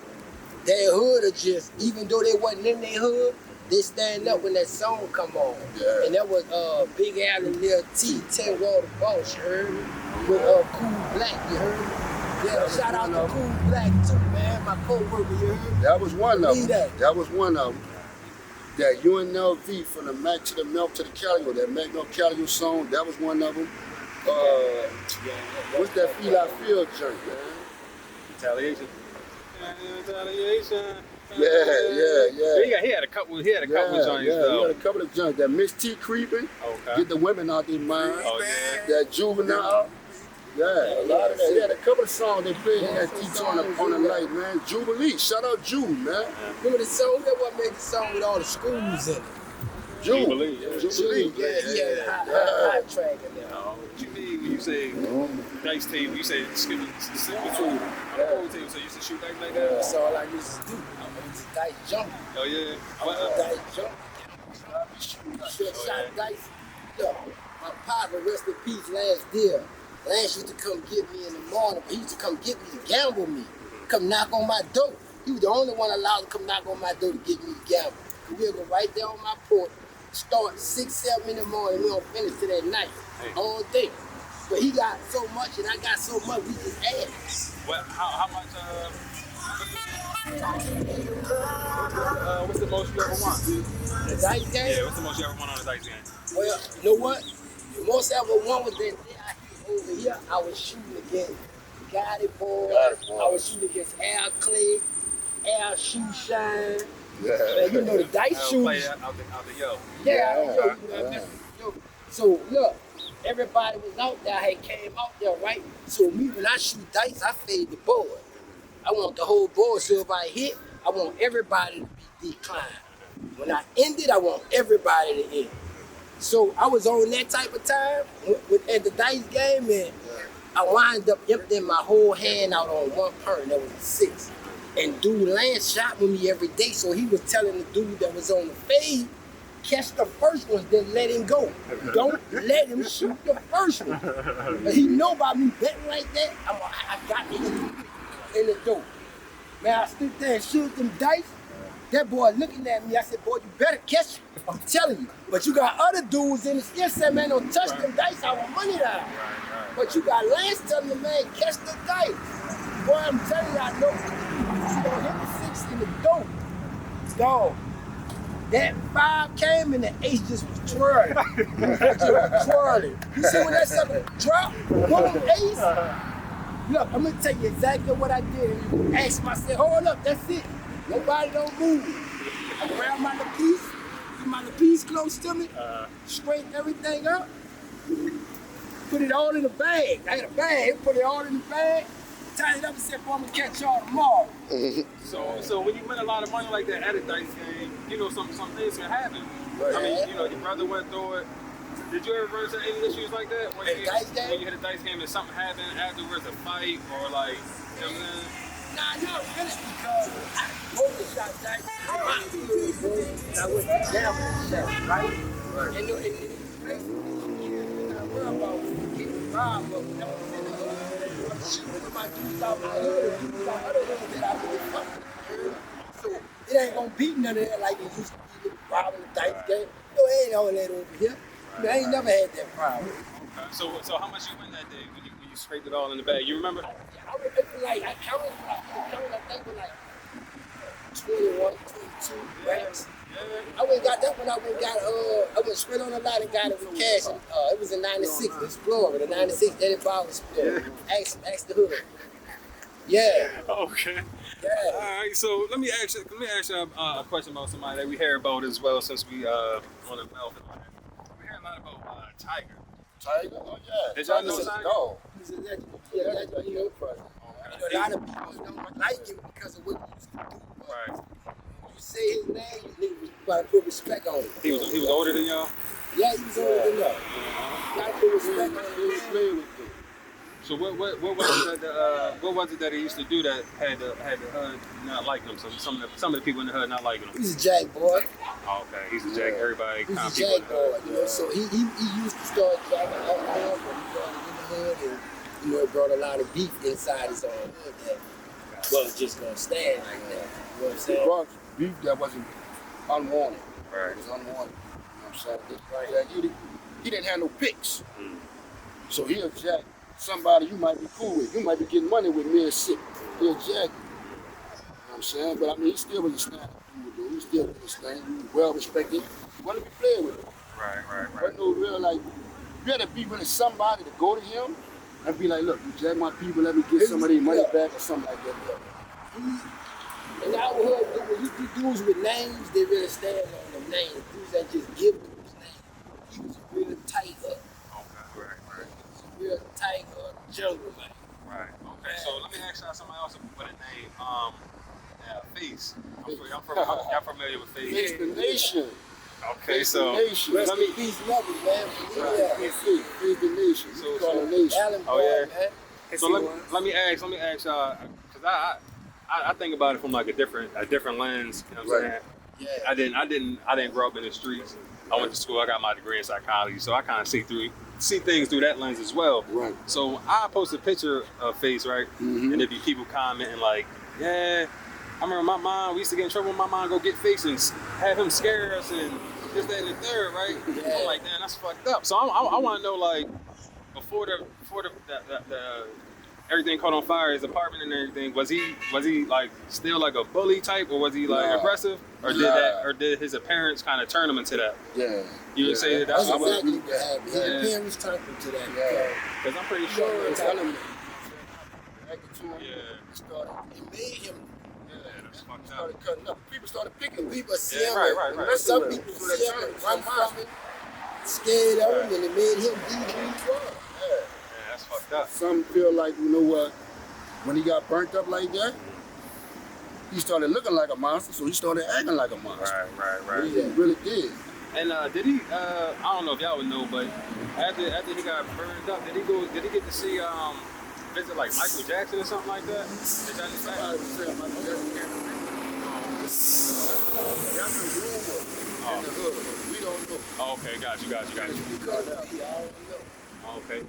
Speaker 3: are just, even though they wasn't in their hood, they stand up when that song come on.
Speaker 2: Yeah.
Speaker 3: And that was Big Al and Lil T, 10 Water Boss, you heard me? With Cool Black, you heard me? Yeah, shout out to Cool Black too, man, my co-worker, you heard me?
Speaker 2: That was one of them.
Speaker 3: That.
Speaker 2: That was one of them. That UNLV from the Mac to the Melph to the Callio, that Mac Melph Callio song, that was one of them. What's that Feel I Feel joint, man?
Speaker 1: Retaliation.
Speaker 2: Yeah.
Speaker 1: He had a couple joints though.
Speaker 2: He had a couple of joints. That Miss T Creeping, get the women out their mind.
Speaker 1: Oh, yeah.
Speaker 2: That Juvenile. Yeah, a lot of that. He had a couple of songs they played in that T on the night, man. Jubilee. Shout out Jude, man.
Speaker 3: Remember the song? That one made the song with all the schools in it.
Speaker 2: Jubilee.
Speaker 3: Yeah, he had a high track in there.
Speaker 1: What you mean when you say dice table? You say skipping food on the pool table, so you used to shoot dice like that?
Speaker 3: That's all I used to do. I used to dice jump.
Speaker 1: Oh yeah.
Speaker 3: Dice jump. Shot dice. Look, my partner, rest in peace, Lance Deal. Lance used to come get me in the morning, but he used to come get me to gamble me. Come knock on my door. He was the only one allowed to come knock on my door to get me to gamble. We'll go right there on my porch, start 6, 7 in the morning, we don't finish till that night, all day. But he got so much and I got so much, we just added.
Speaker 1: Well, how much, what's the most you ever won?
Speaker 3: The dice game?
Speaker 1: Yeah, what's the most you ever won on the dice game?
Speaker 3: Well, you know what? The most I ever won was that day over here, I was shooting against Glady boy. I was shooting against Al Clay, Al Shoe Shine.
Speaker 2: Yeah.
Speaker 3: Man, you know the dice shoes.
Speaker 1: Out the yo.
Speaker 3: Yeah. So look, everybody was out there, had came out there, right? So me, when I shoot dice, I fade the board. I want the whole board, so if I hit, I want everybody to be declined. When I end it, I want everybody to end. So I was on that type of time at the dice game, and I wound up emptying my whole hand out on one turn. That was a 6. And dude Lance shot with me every day, so he was telling the dude that was on the fade, catch the first one, then let him go. Don't let him shoot the first one. But he know about me betting like that. I got in the door. Man, I stood there and shoot them dice. That boy looking at me, I said, boy, you better catch it. I'm telling you. But you got other dudes in the still said, man, don't touch them dice, I want money down. But you got Lance telling me, man, catch the dice. Boy, I'm telling you, I know. You gonna hit the 6, ace in the door. Dog. That 5 came and the ace just was twirling. You see when that sucker dropped? Boom, ace. Look, I'm gonna tell you exactly what I did. And ask myself, hold up, that's it. Nobody don't move. I grabbed my little piece, get my little piece close to me, straighten everything up, put it all in a bag. I had a bag, put it all in the bag, tied it up and said, boy, I'm gonna catch y'all tomorrow.
Speaker 1: So when you win a lot of money like that at a dice game, you know, some things can happen.
Speaker 3: Right.
Speaker 1: I mean, you know, your brother went through it. Did you ever run into any issues like that? When you hit a dice game and something happened afterwards, a fight or like, you know what I'm saying?
Speaker 3: Nah, no, really, because I mostly shot dice. I went to gambling shop, right? And you know, I worry about getting robbed, but when I was in the hood, I'm shooting with my dudes out my hood, and dudes out other hoods that I really fuck with. So it ain't gonna be none of that like it used to be robbing the dice game. You know, it ain't all that over here. You know, I ain't never had that problem.
Speaker 1: Okay. So how much you win that day when you scraped it all in the bag? You remember?
Speaker 3: I counted I think with like 21, 22 racks.
Speaker 1: Yeah.
Speaker 3: I went got that one. I went straight on the lot and got it with cash. It was a '96 Explorer, the '96 Eddie Bauer Explorer. Ask the hood. Yeah.
Speaker 1: Okay.
Speaker 3: Yeah.
Speaker 1: All right. So let me ask you a question about somebody that we hear about as well since we on the Melph. We hear a lot about Tiger.
Speaker 2: Tiger? Oh, yeah.
Speaker 1: Did y'all know Tiger?
Speaker 2: No.
Speaker 3: He's a legend. Yeah, that's what he knows for. You know, a lot of people don't like him because of what he used to do.
Speaker 1: Right.
Speaker 3: You say his name, you niggas gotta put respect on him.
Speaker 1: He was older than y'all?
Speaker 3: Yeah, he was older than y'all. Gotta put respect on
Speaker 2: He was
Speaker 3: him.
Speaker 2: playing with them.
Speaker 1: So what was it that he used to do that had the hood not liking him? Some of the people in the hood not liking him.
Speaker 3: He's a jack boy.
Speaker 1: Oh, okay, he's a jack. Everybody
Speaker 3: He's
Speaker 1: kind
Speaker 3: a
Speaker 1: of people in
Speaker 3: jack
Speaker 1: the hood.
Speaker 3: boy, you know. So he used to start jacking up there, but he started in the hood, and you know, it brought a lot of beef inside his own hood that wasn't just gonna stand like that. You know what I'm
Speaker 2: He
Speaker 3: saying?
Speaker 2: brought beef that wasn't unwanted.
Speaker 1: Right.
Speaker 2: It was unwanted. You know what I'm saying? He didn't have no picks. So he'll jack somebody you might be cool with. You might be getting money with me and sick. He'll jack you. You know what I'm saying? But I mean, he still was a stand-up dude, though. He still was a stand. He was well respected. He wanted to be playing with him.
Speaker 1: Right.
Speaker 2: But no real, like, you had to be really somebody to go to him and be like, look, you jack my people, let me get some of their money back or something like that.
Speaker 3: In our hood, when you do dudes with names, they really stand on them names. Dudes that just give dudes names. He was a real tiger.
Speaker 1: Okay. Right.
Speaker 3: Real tiger, jungle man.
Speaker 1: Right. Okay. So let me ask y'all somebody else with a name. Face. Y'all familiar with Face?
Speaker 2: Face the nation.
Speaker 1: Okay.
Speaker 2: Face
Speaker 1: So
Speaker 2: the nation.
Speaker 3: Rest
Speaker 1: let me.
Speaker 3: in peace, love you, man.
Speaker 2: Right. Face the nation.
Speaker 1: So-
Speaker 2: We call it nation.
Speaker 3: Allen
Speaker 1: Oh,
Speaker 3: boy,
Speaker 1: yeah.
Speaker 3: man.
Speaker 1: So let me ask y'all, because I think about it from like a different lens. You know what I'm saying?
Speaker 3: Yeah.
Speaker 1: I didn't grow up in the streets. I went to school. I got my degree in psychology, so I kind of see things through that lens as well.
Speaker 2: Right.
Speaker 1: So I post a picture of Face, right, and there'd be people commenting like, "Yeah, I remember my mom. We used to get in trouble with my mom. Go get Face and have him scare us and this, that, and the third, right?"
Speaker 3: Yeah.
Speaker 1: I'm like, "Man, that's fucked up." So I want to know, like, before the everything caught on fire, his apartment and everything, was he like still like a bully type, or was he like
Speaker 2: Nah.
Speaker 1: aggressive, or did his parents kind of turn him into that?
Speaker 2: Yeah.
Speaker 1: You would say that's
Speaker 3: That's
Speaker 1: what
Speaker 3: exactly what happened. His
Speaker 1: Yeah.
Speaker 3: parents turned him to that.
Speaker 1: because I'm pretty
Speaker 2: Sure.
Speaker 1: sure.
Speaker 2: Tell him. Acting to him.
Speaker 1: Yeah,
Speaker 3: It made him.
Speaker 1: that's fucked up.
Speaker 2: Started cutting up. People started picking him.
Speaker 3: People see
Speaker 1: Yeah,
Speaker 3: him.
Speaker 1: right.
Speaker 3: and Some
Speaker 2: Messing
Speaker 3: people
Speaker 2: with him.
Speaker 3: see him and run from him, scared of him, and it made him be who he was.
Speaker 1: Yeah, that's fucked up.
Speaker 2: Some feel like, you know what, when he got burnt up like that, he started looking like a monster, so he started acting like a monster.
Speaker 1: Right.
Speaker 2: He really did.
Speaker 1: And did he? I don't know if y'all would know, but after he got burned up, did he get to see visit like Michael Jackson or something like that? Did y'all know
Speaker 2: Somebody was saying about that. That's a rumor in the hood. We don't know.
Speaker 1: Oh, okay, got you.
Speaker 2: Because
Speaker 1: Okay. And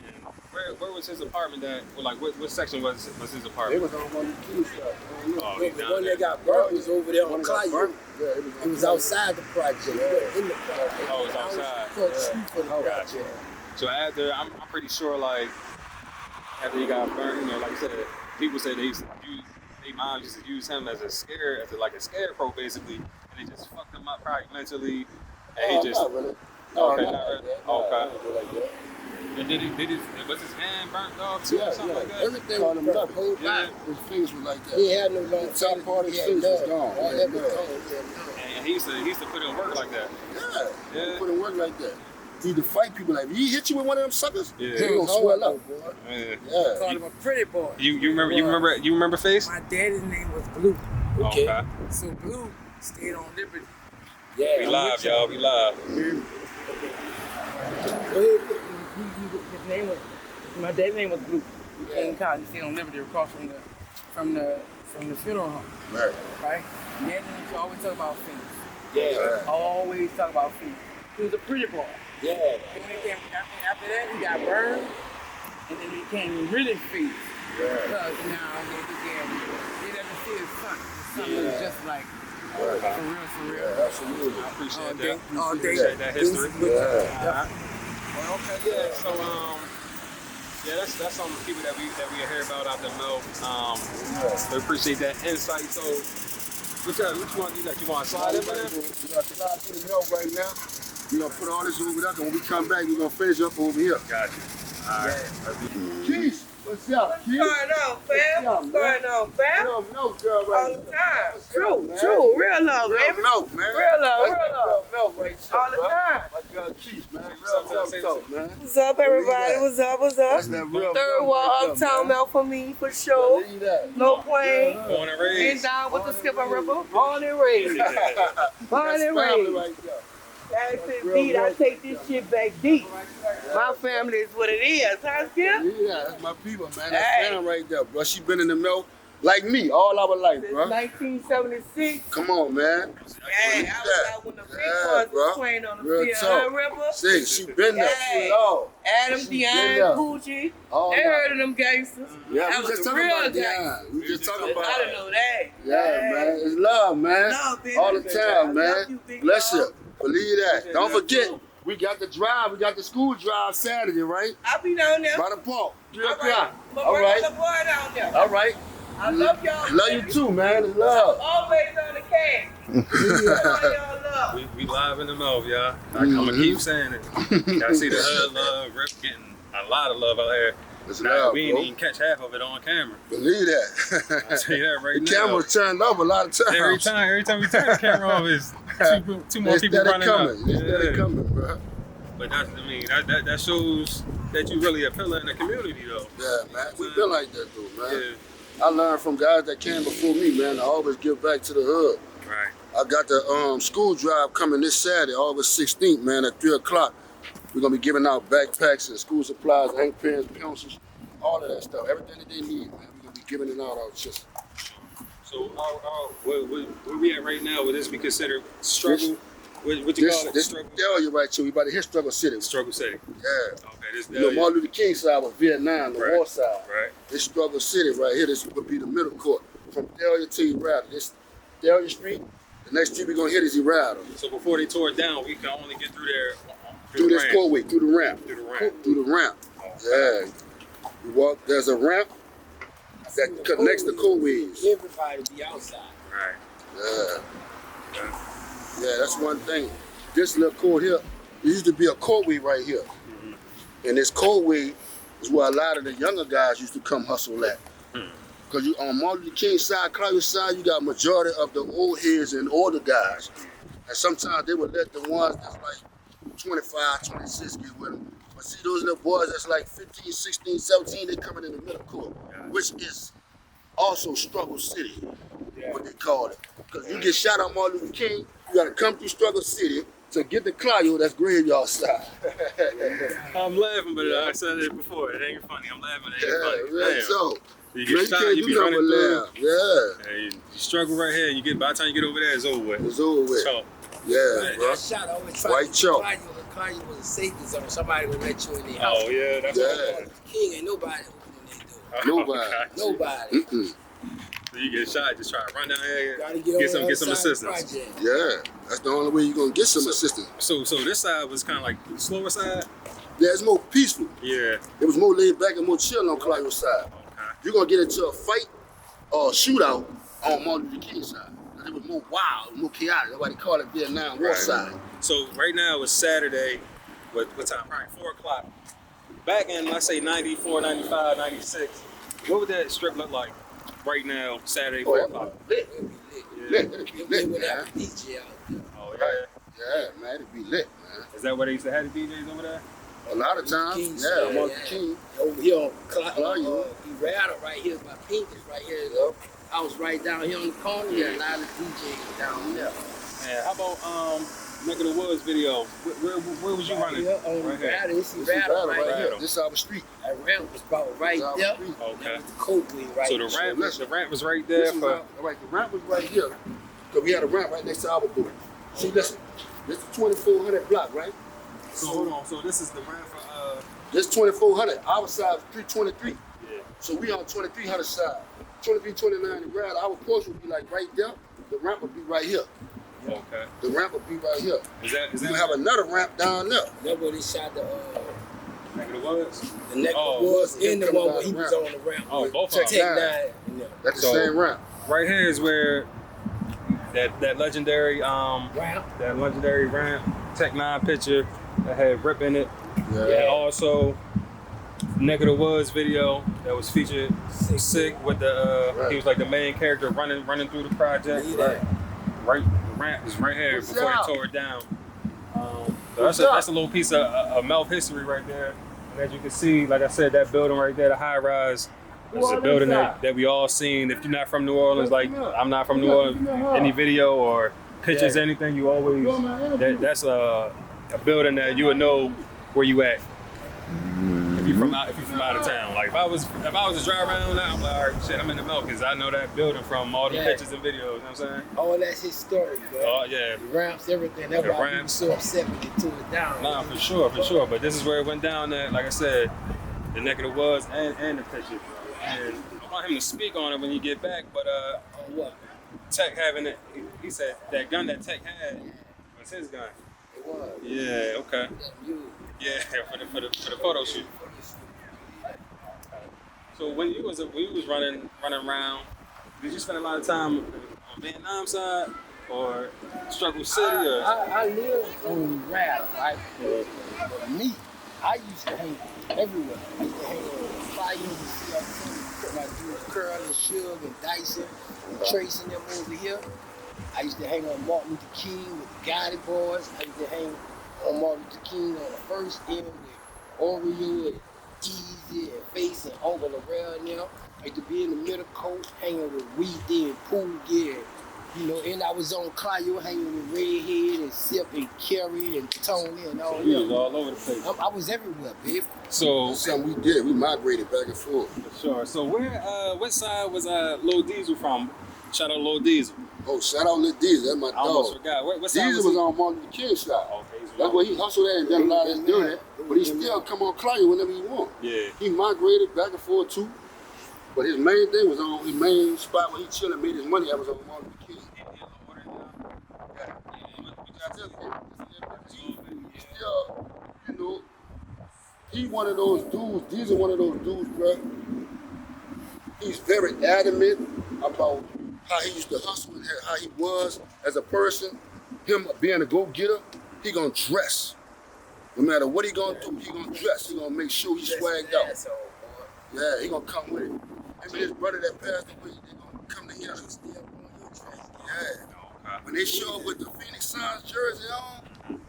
Speaker 1: where was his apartment at? Well, like what section was his
Speaker 2: it
Speaker 1: apartment?
Speaker 2: was on one of the kids' side.
Speaker 1: Oh,
Speaker 3: The
Speaker 1: he down
Speaker 3: one
Speaker 1: there.
Speaker 3: that got burnt was over there on
Speaker 2: One got
Speaker 3: Clyde.
Speaker 2: burnt. Yeah,
Speaker 3: It was outside the project. It wasn't in the project.
Speaker 1: Oh, it was outside.
Speaker 3: Across the street from the
Speaker 1: Gotcha.
Speaker 3: project.
Speaker 1: So after, I'm pretty sure like after he got burned, you know, like I said, people say they they mom used to use him as a scarecrow basically, and it just fucked him up probably mentally, and he just
Speaker 2: not really.
Speaker 1: okay,
Speaker 2: not
Speaker 1: not
Speaker 2: like
Speaker 1: really.
Speaker 2: that.
Speaker 1: Okay.
Speaker 2: Like that.
Speaker 1: And was his hand burnt off too or something like that?
Speaker 3: Everything
Speaker 2: Called
Speaker 3: was
Speaker 2: him
Speaker 3: burnt,
Speaker 2: up.
Speaker 3: whole
Speaker 1: Yeah.
Speaker 3: body.
Speaker 2: His fingers was like that.
Speaker 3: He had no long
Speaker 2: The top part of his face was gone.
Speaker 3: All
Speaker 2: Yeah,
Speaker 3: that was
Speaker 2: yeah.
Speaker 3: gone. He had none.
Speaker 1: And he used to put in work like that.
Speaker 2: Yeah.
Speaker 1: Yeah.
Speaker 2: He put in work like that. He used to fight people like, he hit you with one of them suckers?
Speaker 1: Yeah.
Speaker 2: He gonna swell up.
Speaker 1: Yeah.
Speaker 2: Yeah.
Speaker 3: Called him a pretty boy.
Speaker 1: You remember Face?
Speaker 7: My daddy's name was Blue.
Speaker 1: Okay.
Speaker 7: So Blue stayed on Liberty.
Speaker 3: Yeah.
Speaker 1: We live, y'all. We live.
Speaker 7: His name was, my dad's name was Blue. He came in college. He stayed on Liberty across from the funeral home.
Speaker 2: Right.
Speaker 7: Right? Dad used to always talk about feet.
Speaker 3: Yeah.
Speaker 7: Always talk about feet. He was a pretty boy.
Speaker 3: Yeah.
Speaker 7: And when he came, after that, he got burned, and then he became really feet. Because now they never see his son. His son was just like, for real.
Speaker 2: Yeah, absolutely.
Speaker 1: I appreciate
Speaker 7: All
Speaker 1: that.
Speaker 7: day.
Speaker 1: Appreciate that history.
Speaker 2: Yeah.
Speaker 1: Well, okay, yeah. So, yeah, that's some people that we hear about out there, Melph. We appreciate that insight. So, which one you want to slide in there?
Speaker 2: We got to slide through the milk right now. We're going to put all this over there, and when we come back, we're going to finish up over here.
Speaker 1: Got you. All right.
Speaker 2: Keith, what's up, Keith?
Speaker 5: What's going on, fam? What's going on, fam?
Speaker 2: Real milk girl
Speaker 5: All
Speaker 2: right
Speaker 5: the
Speaker 2: now.
Speaker 5: time.
Speaker 2: What's up,
Speaker 5: True.
Speaker 2: man?
Speaker 5: Real love,
Speaker 2: Real
Speaker 5: baby.
Speaker 2: milk, man.
Speaker 5: Real love.
Speaker 2: Real milk right there,
Speaker 5: All the
Speaker 2: bro.
Speaker 5: time.
Speaker 2: My girl Keith, man. Real milk, man.
Speaker 5: What's up, everybody? What's up?
Speaker 2: That's that real
Speaker 5: Third
Speaker 2: milk
Speaker 5: wall,
Speaker 2: right there,
Speaker 5: Uptown,
Speaker 2: man.
Speaker 5: Melph for me, for sure.
Speaker 2: Believe that.
Speaker 5: No plane.
Speaker 1: Born and
Speaker 5: And
Speaker 1: raised.
Speaker 5: down with the skipper river. Born and raised. Born
Speaker 2: That's
Speaker 5: and
Speaker 2: family
Speaker 5: raised.
Speaker 2: right there.
Speaker 5: That's it, beat. I take this shit back deep. My family is what it is, huh, Skip?
Speaker 2: Yeah, that's my people, man. That's
Speaker 5: Hey.
Speaker 2: family right there, bro. She been in the milk like me all our life,
Speaker 5: Since
Speaker 2: bro.
Speaker 5: 1976.
Speaker 2: Come on, man.
Speaker 5: Hey, I was out when the big
Speaker 2: Yeah,
Speaker 5: ones
Speaker 2: bro.
Speaker 5: was playing on the
Speaker 2: Real
Speaker 5: field,
Speaker 2: talk.
Speaker 5: River?
Speaker 2: See, she been there through
Speaker 5: Hey.
Speaker 2: it all.
Speaker 5: Adam,
Speaker 2: She been
Speaker 5: Dion,
Speaker 2: there.
Speaker 5: Coochie.
Speaker 2: All
Speaker 5: They
Speaker 2: that.
Speaker 5: heard of them gangsters.
Speaker 2: Yeah,
Speaker 5: That
Speaker 2: we
Speaker 5: was
Speaker 2: just
Speaker 5: the
Speaker 2: talking
Speaker 5: real
Speaker 2: about
Speaker 5: gangsters.
Speaker 2: Dion. We just talking about
Speaker 5: I didn't know that.
Speaker 2: Yeah, man. It's love, man.
Speaker 5: Love, baby.
Speaker 2: All the time,
Speaker 5: I love
Speaker 2: man.
Speaker 5: you, big
Speaker 2: Bless
Speaker 5: dog.
Speaker 2: you. Believe that. Don't forget, we got the drive. We got the school drive Saturday, right?
Speaker 5: I'll be down there.
Speaker 2: By the park. 3
Speaker 5: All
Speaker 2: o'clock.
Speaker 5: right.
Speaker 2: All right.
Speaker 5: The boy down there.
Speaker 2: All right.
Speaker 5: I love y'all.
Speaker 2: Love you too, man. It's love.
Speaker 5: Always on the can. All y'all love.
Speaker 1: We live in the Melph, y'all. I'm gonna keep saying it. Y'all see the hood love, Rip getting a lot of love out here.
Speaker 2: It's
Speaker 1: Now,
Speaker 2: love,
Speaker 1: we didn't
Speaker 2: bro.
Speaker 1: even catch half of it on camera.
Speaker 2: Believe that.
Speaker 1: I'll tell you that right
Speaker 2: The
Speaker 1: now.
Speaker 2: camera's turned up a lot of times.
Speaker 1: Every time we turn the camera off, is two more
Speaker 2: It's
Speaker 1: people
Speaker 2: steady
Speaker 1: running
Speaker 2: coming.
Speaker 1: up.
Speaker 2: It's steady coming, bro.
Speaker 1: But that shows that you really appeal in the community, though.
Speaker 2: Yeah, man. We been like that, though, man.
Speaker 1: Yeah,
Speaker 2: I learned from guys that came before me, man. I always give back to the hood.
Speaker 1: right.
Speaker 2: I got the school drive coming this Saturday, August 16th, man, at 3 o'clock. We're going to be giving out backpacks and school supplies, ink pens, pencils, all of that stuff. Everything that they need, man. We're going to be giving it out. Just
Speaker 1: So, where we at right now? Would this be considered struggle? What you call it?
Speaker 2: this
Speaker 1: Struggle?
Speaker 2: tell you right, too. We about to hit Struggle City.
Speaker 1: Struggle City.
Speaker 2: Yeah.
Speaker 1: Okay, this
Speaker 2: You know, Martin Luther King side was Vietnam, the
Speaker 1: Right.
Speaker 2: war side.
Speaker 1: Right.
Speaker 2: This Struggle City right here, this would be the middle court. From Delia to Errata. This Delia Street, the next street we're going to hit is Errata.
Speaker 1: So before they tore it down, we can only get through there
Speaker 2: Through
Speaker 1: the
Speaker 2: this
Speaker 1: ramp.
Speaker 2: courtway, through the ramp.
Speaker 1: Through the ramp.
Speaker 2: Through the ramp. Yeah. You walk, there's a ramp that connects the courtways.
Speaker 3: Everybody be outside.
Speaker 1: Right.
Speaker 2: Yeah. Yeah, that's one thing. This little court here, there used to be a courtway right here. And this courtway is where a lot of the younger guys used to come hustle at. Because you on Martin Luther King side, Claudia's side, you got majority of the old heads and older guys. And sometimes they would let the ones that's like 25, 26 get with them. But see those little boys that's like 15, 16, 17, they coming in the middle court, which is also Struggle City, what they call it. Because you get shot on Martin Luther King, you gotta come through Struggle City to get the Claudio, that's graveyard side.
Speaker 1: I'm laughing, but I said it before. It ain't funny. I'm laughing. It ain't funny.
Speaker 2: Real
Speaker 1: Damn.
Speaker 2: so.
Speaker 1: You
Speaker 2: Man,
Speaker 1: get shot,
Speaker 2: can't
Speaker 1: you
Speaker 2: do
Speaker 1: be
Speaker 2: nothing
Speaker 1: running
Speaker 2: but
Speaker 1: through.
Speaker 2: laugh. Yeah.
Speaker 1: Hey, you struggle right here. You get by the time you get over there, it's over with.
Speaker 2: It's over with.
Speaker 1: So,
Speaker 2: Yeah, bro.
Speaker 3: That shot always tried
Speaker 2: White
Speaker 3: to
Speaker 2: chalk.
Speaker 3: Claudio was a safety zone. Somebody would let you in the house.
Speaker 1: oh yeah, that's
Speaker 2: Yeah.
Speaker 3: King ain't nobody opening their door.
Speaker 2: Nobody.
Speaker 1: gotcha.
Speaker 3: Nobody.
Speaker 2: Mm-mm.
Speaker 1: So you get shot, just try to run down here,
Speaker 3: Gotta
Speaker 1: get
Speaker 3: on
Speaker 1: some
Speaker 3: the other side of the
Speaker 1: assistance.
Speaker 3: project.
Speaker 2: Yeah, that's the only way you're gonna get some assistance.
Speaker 1: So this side was kind of like the slower side.
Speaker 2: Yeah, it's more peaceful.
Speaker 1: Yeah.
Speaker 2: It was more laid back and more chill on Claudio's side.
Speaker 1: Okay.
Speaker 2: You're gonna get into a fight shootout on Martin Luther King side. It was more wild, more chaotic. That's why they call it Vietnam War side.
Speaker 1: So right now it's Saturday. What time? Probably 4 o'clock. Back in, let's say 94, 95, 96, what would that strip look like right now, Saturday, 4 o'clock?
Speaker 2: Lit. Lit. It'd be lit, man.
Speaker 3: DJ out there.
Speaker 1: Oh, yeah.
Speaker 2: Yeah, man, it'd be lit, man.
Speaker 1: Is that where they used to have the DJs over there?
Speaker 2: A lot of times, yeah, Martin King.
Speaker 3: Over here on Errata right here by Pink's right here. I was right down here on the corner. Yeah, a lot of DJs down there.
Speaker 1: Yeah, how about Neck of the Woods video? Where was you running?
Speaker 3: Yeah, on
Speaker 1: right
Speaker 3: Errata.
Speaker 1: here.
Speaker 3: It's Errata right here.
Speaker 2: This is our street.
Speaker 3: That ramp was about right there.
Speaker 1: Okay.
Speaker 3: The Coldway right
Speaker 1: So the ramp was right there for...
Speaker 2: Right, the ramp was right here. So we had a ramp right next to our booth. See, listen, this is 2400 block, right?
Speaker 1: So hold on, so this is the ramp for...
Speaker 2: This 2400, our side is 323.
Speaker 1: Yeah.
Speaker 2: So we on 2300 side. 2329 and Errata, our portion would be like right there. The ramp would be right here.
Speaker 1: Okay.
Speaker 2: The ramp would be right here.
Speaker 1: Is that
Speaker 2: You have another ramp down there.
Speaker 3: That's where they shot the
Speaker 1: Neck of the Woods?
Speaker 3: The Neck of the Woods and the one where he was on the ramp.
Speaker 1: Oh, both
Speaker 3: with
Speaker 1: of them.
Speaker 3: Tech 9.
Speaker 2: That's the same ramp.
Speaker 1: Right here is where that legendary
Speaker 3: Ramp.
Speaker 1: that legendary ramp Tech 9 picture that had Rip in it.
Speaker 2: Yeah.
Speaker 1: And also Neck of the Woods video that was featured Sick with the he was like the main character running through the project. Right, the ramp is right here before they tore it down. So that's a little piece of Melph history right there. And as you can see, like I said, that building right there, the high rise, is a building that we all seen. If you're not from New Orleans, like I'm not from New Orleans, any video or pictures, anything, you always that's a building that you would know where you at. If you're from out of town, like if I was to drive around now, I'm like, all right, shit, I'm in the Melph because I know that building from all the pictures and videos. You know what I'm saying?
Speaker 3: All that's his story, bro.
Speaker 1: Oh yeah.
Speaker 3: The ramps, everything. That's why he was so upset when they tore it down.
Speaker 1: Nah, for sure. But this is where it went down. That, like I said, the Neck of the Woods and the picture. And I want him to speak on it when you get back. But
Speaker 3: On what?
Speaker 1: Tech having it, he said that gun that Tech had was his gun.
Speaker 3: It was.
Speaker 1: Yeah. Okay. Yeah, for the photo shoot. So when you was running around, did you spend a lot of time on Vietnam side or Struggle City? Or?
Speaker 3: I live on Errata, right? But me, I used to hang everywhere. I used to hang on Fire, my dudes Curl and Suge and Dyson and Trace and them over here. I used to hang on Martin Luther King with the Glady boys. I used to hang on Martin Luther King on the first end with Oreo and Easy and Face and Uncle Larell and them. I used to be in the middle coast hanging with Weedy and Poogie and and I was on Clio hanging with Redhead and Sip and Kerry and Tony and all that.
Speaker 1: You was all over the place.
Speaker 3: I was everywhere, babe.
Speaker 1: So
Speaker 2: That's something we did. We migrated back and forth.
Speaker 1: For sure. So what side was Lil Diesel from? Shout out Lil Diesel.
Speaker 2: Oh, shout out Lil Diesel. That's my dog.
Speaker 1: I almost forgot. What side
Speaker 2: Diesel was on Martin Luther King side.
Speaker 1: Okay,
Speaker 2: That's where he hustled at and done a lot of his doing it. But he still come on Clio whenever he want.
Speaker 1: Yeah.
Speaker 2: He migrated back and forth too. But his main thing was on his main spot where he chillin', made his money. That was on Martin Luther King. Still, he one of those dudes. Diesel one of those dudes, bro. He's very adamant about how he used to hustle and how he was as a person. Him being a go-getter, he gonna dress. No matter what he gonna do, he gonna dress. He gonna make sure he's swagged out. Yeah, he gonna come with it. Him and his brother that passed away, they gonna come together. Yeah. When they show up with the Phoenix Suns jersey on,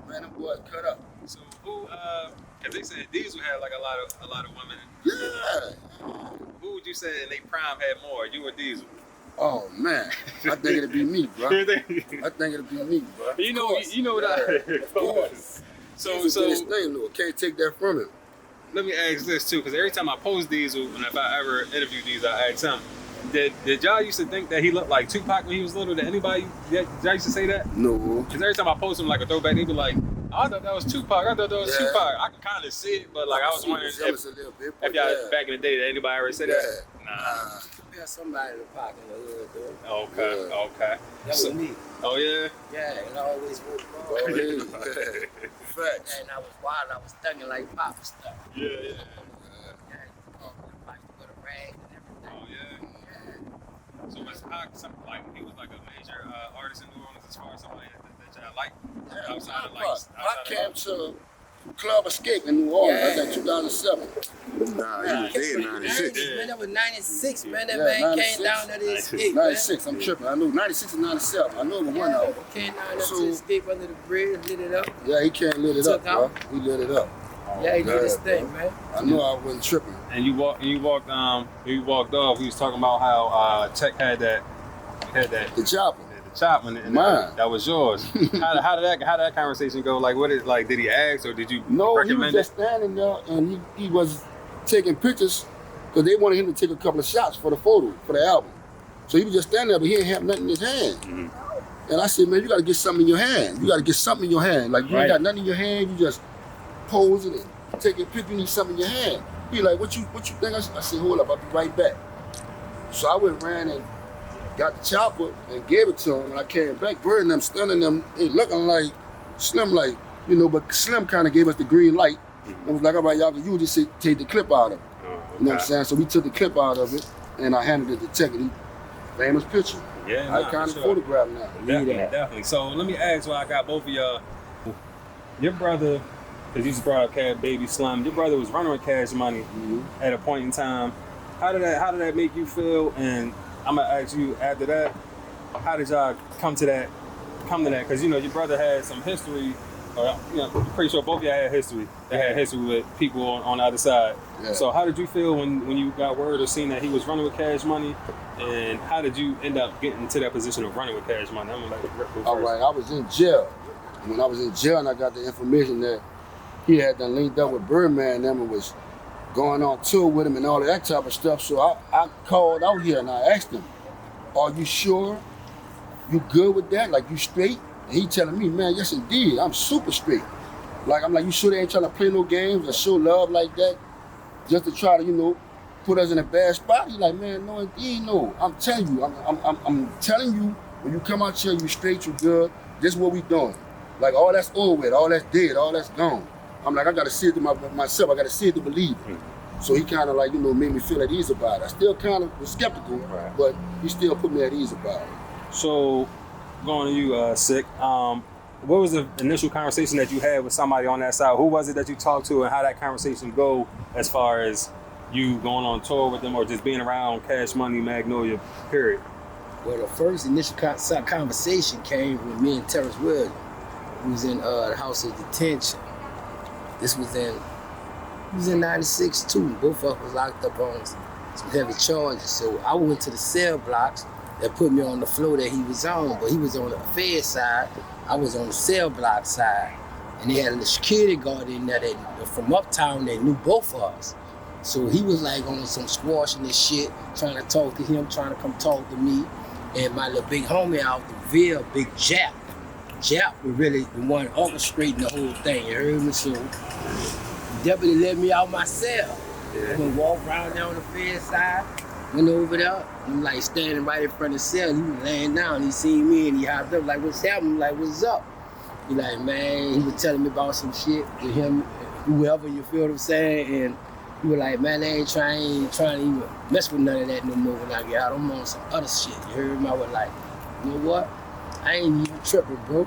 Speaker 2: man, them boys cut up.
Speaker 1: So who? Cause they said Diesel had like a lot of women.
Speaker 2: Yeah.
Speaker 1: Who would you say in their prime had more? You or Diesel?
Speaker 2: Oh man, I think it'd be me, bro. I think it'd be me, bro.
Speaker 1: You know what
Speaker 2: Of course.
Speaker 1: So
Speaker 2: His thing, though, can't take that from him.
Speaker 1: let me ask this too, because every time I post Diesel, and if I ever interview Diesel, I ask him, did y'all used to think that he looked like Tupac when he was little? Did anybody, y'all used to say that?
Speaker 2: No.
Speaker 1: Because every time I post him like a throwback, they be like, I thought that was Tupac. I thought that was Tupac. I can kind of see it, but like I was wondering if y'all back in the day, did anybody ever say that? Nah.
Speaker 3: There's somebody in the pocket in the hood, though.
Speaker 1: Okay.
Speaker 3: That was me.
Speaker 1: Oh yeah?
Speaker 3: Yeah, and I always worked
Speaker 2: Oh,
Speaker 3: hard.
Speaker 2: yeah. Facts.
Speaker 3: And I was wild. I was thugging like Papa stuff.
Speaker 1: Yeah.
Speaker 3: Yeah, with a rag and everything.
Speaker 1: Oh yeah.
Speaker 3: Yeah.
Speaker 1: like he was like a major artist in New Orleans as far as somebody that y'all like outside of like
Speaker 2: I came to Club Escape in New Orleans. That's in 2007.
Speaker 6: Nah, he was dead in 96.
Speaker 3: Man, that was 96, man. That
Speaker 2: Yeah,
Speaker 3: man
Speaker 2: 96.
Speaker 3: came down to the Escape, man.
Speaker 2: 96, I'm tripping. I know 96 and 97. I know it was one of them.
Speaker 3: Came down
Speaker 2: So-
Speaker 3: to the Escape under the bridge, lit it up.
Speaker 2: Yeah, he can't lit it
Speaker 3: Took
Speaker 2: up, bro.
Speaker 3: out.
Speaker 2: He lit it up.
Speaker 3: Yeah, he did his
Speaker 2: bro.
Speaker 3: thing, man.
Speaker 2: I know I wasn't tripping.
Speaker 1: And you walked off. We was talking about how Tech had that
Speaker 2: The chopper.
Speaker 1: the chop and
Speaker 2: Mine.
Speaker 1: that was yours. how did that conversation go? Like did he ask or did you
Speaker 2: No, he was
Speaker 1: recommend
Speaker 2: just standing there and he was taking pictures because they wanted him to take a couple of shots for the photo, for the album. So he was just standing there, but he didn't have nothing in his hand.
Speaker 1: Mm-hmm.
Speaker 2: And I said, man, you got to get something in your hand. You got to get something in your hand. Like, you ain't got nothing in your hand, you just pose it and take a picture, you need something in your hand. He like, what you think? I said, hold up, I'll be right back. So I went ran and got the chopper and gave it to him, and I came back, Bird and them standing them, they looking like Slim, like, you know, but Slim kind of gave us the green light. And was like, all right, y'all can use this, take the clip out of it. You know what I'm saying? So we took the clip out of it, and I handed it to Tech, and famous picture.
Speaker 1: Yeah,
Speaker 2: I kind of photograph now.
Speaker 1: Definitely. So let me ask while I got both of y'all. Your brother, because you just brought up Cash Baby Slim, your brother was running with Cash Money at a point in time. How did that make you feel? And I'm gonna ask you after that, how did y'all come to that? Because you know your brother had some history, or you know, I'm pretty sure both of y'all had history. They had history with people on the other side. Yeah. So how did you feel when you got word or seen that he was running with Cash Money? And how did you end up getting to that position of running with Cash Money? I'm gonna let Rick go first.
Speaker 2: All right, I was in jail. When I was in jail and I got the information that he had done linked up with Birdman and them and was going on tour with him and all of that type of stuff. So I called out here and I asked him, are you sure you good with that? Like, you straight? And he telling me, man, yes indeed, I'm super straight. Like, I'm like, you sure they ain't trying to play no games or show love like that? Just to try to, you know, put us in a bad spot? He like, man, no indeed, no. I'm telling you, I'm telling you, when you come out here, you straight, you good, this is what we doing. Like, all that's over with, all that's dead, all that's gone. I'm like, I gotta see it to myself, I gotta see it to believe it. So he kind of like, you know, made me feel at ease about it. I still kind of was skeptical, but he still put me at ease about it.
Speaker 1: So, going to you, Sick, what was the initial conversation that you had with somebody on that side? Who was it that you talked to and how that conversation go as far as you going on tour with them or just being around Cash Money, Magnolia, period?
Speaker 3: Well, the first initial conversation came with me and Terrence Williams, who was in the House of Detention. This was in 96 too. Both of us was locked up on some heavy charges. So I went to the cell blocks that put me on the floor that he was on, but he was on the Fed side, I was on the cell block side. And they had a security guard in there from Uptown that knew both of us. So he was like on some squashing this shit, trying to talk to him, trying to come talk to me. And my little big homie out the Ville, Big Jap. Jap was really the one orchestrating the whole thing, you heard me? So the deputy let me out my cell. I went walk around there on the Fed side, went over there, I'm like standing right in front of the cell. He was laying down, he seen me and he hopped up like, what's happening? I'm like, what's up? He like, man, he was telling me about some shit with him, whoever, you feel what I'm saying? And he was like, man, they ain't trying to even mess with none of that no more when I get out. I'm on some other shit, you heard me? I was like, you know what? I ain't even tripping, bro.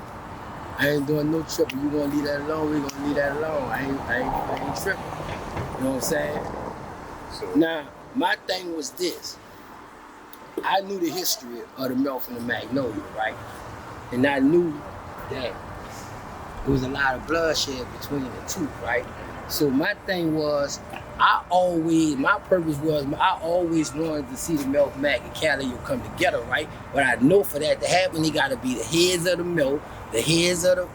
Speaker 3: I ain't doing no tripping. You gonna leave that alone, we gonna leave that alone. I ain't tripping. You know what I'm saying? So, now, my thing was this. I knew the history of the Melph and the Magnolia, right? And I knew that there was a lot of bloodshed between the two, right? So my thing was, my purpose was, I always wanted to see the Melph, Mac, and Calio come together, right? But I know for that to happen, they gotta be the heads of the Melph, the heads of the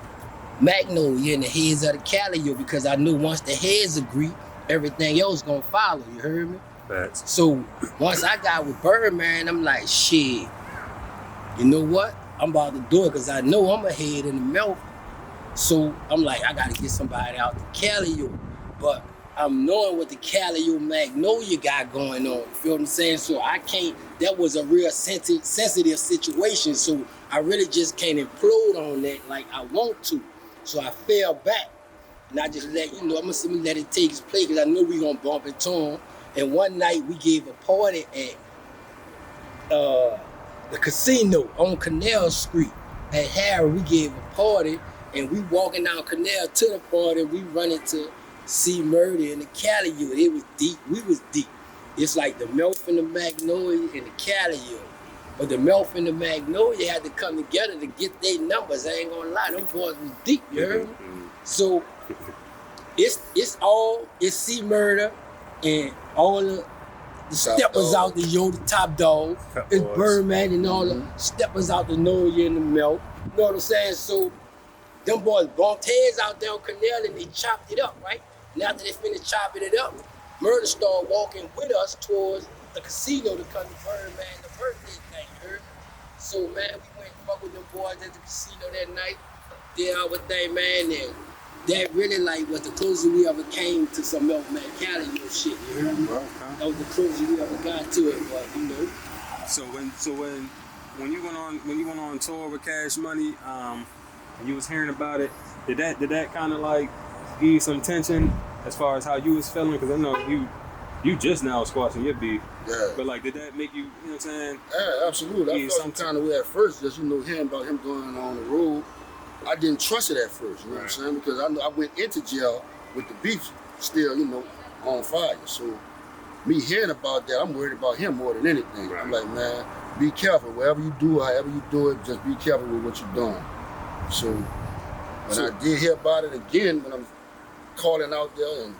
Speaker 3: Magnolia, and the heads of the Calio, because I knew once the heads agree, everything else gonna follow, you heard me?
Speaker 1: Facts.
Speaker 3: So once I got with Birdman, I'm like, shit, you know what? I'm about to do it, because I know I'm a head in the Melph. So I'm like, I gotta get somebody out the Calio. But I'm knowing what the Calio Magnolia got going on, you feel what I'm saying? So I can't, that was a real sensitive situation, so I really just can't implode on that like I want to. So I fell back, and I just let, you know, I'm gonna let it take its place, because I know we gonna bump into him. And one night we gave a party at the casino on Canal Street at Harry. We gave a party, and we walking down Canal to the party. We running to see Murder in the Cali unit. It was deep. We was deep. It's like the Melph and the Magnolia and the Cali unit. But the Melph and the Magnolia had to come together to get their numbers. I ain't gonna lie, them boys was deep, you heard me? So it's C Murder and all the steppers out the the top dog. It's Birdman and all the steppers out the Noya and the Melph. You know what I'm saying? So them boys bumped heads out there on Canal and they chopped it up, right? And after they finished chopping it up, Murder started walking with us towards the casino to come to Birdman the birthday thing, you heard? So man, we went and fuck with them boys at the casino that night, did our thing, man, and that really like was the closest we ever came to some Melph Man Cali shit, you heard me? That was the closest we ever got to it, but you know.
Speaker 1: So when you went on tour with Cash Money, and you was hearing about it, did that kind of like ease some tension as far as how you was feeling? Because I know you just now squashing your beef.
Speaker 2: Yeah.
Speaker 1: But like, did that make you, you know what I'm saying?
Speaker 2: Yeah, absolutely. I felt some kind of way at first, just hearing about him going on the road. I didn't trust it at first, you know what I'm saying? Because I went into jail with the beef still, on fire. So me hearing about that, I'm worried about him more than anything. Right. I'm like, man, be careful. Whatever you do, however you do it, just be careful with what you're doing. So when I did hear about it again, when I'm calling out there, and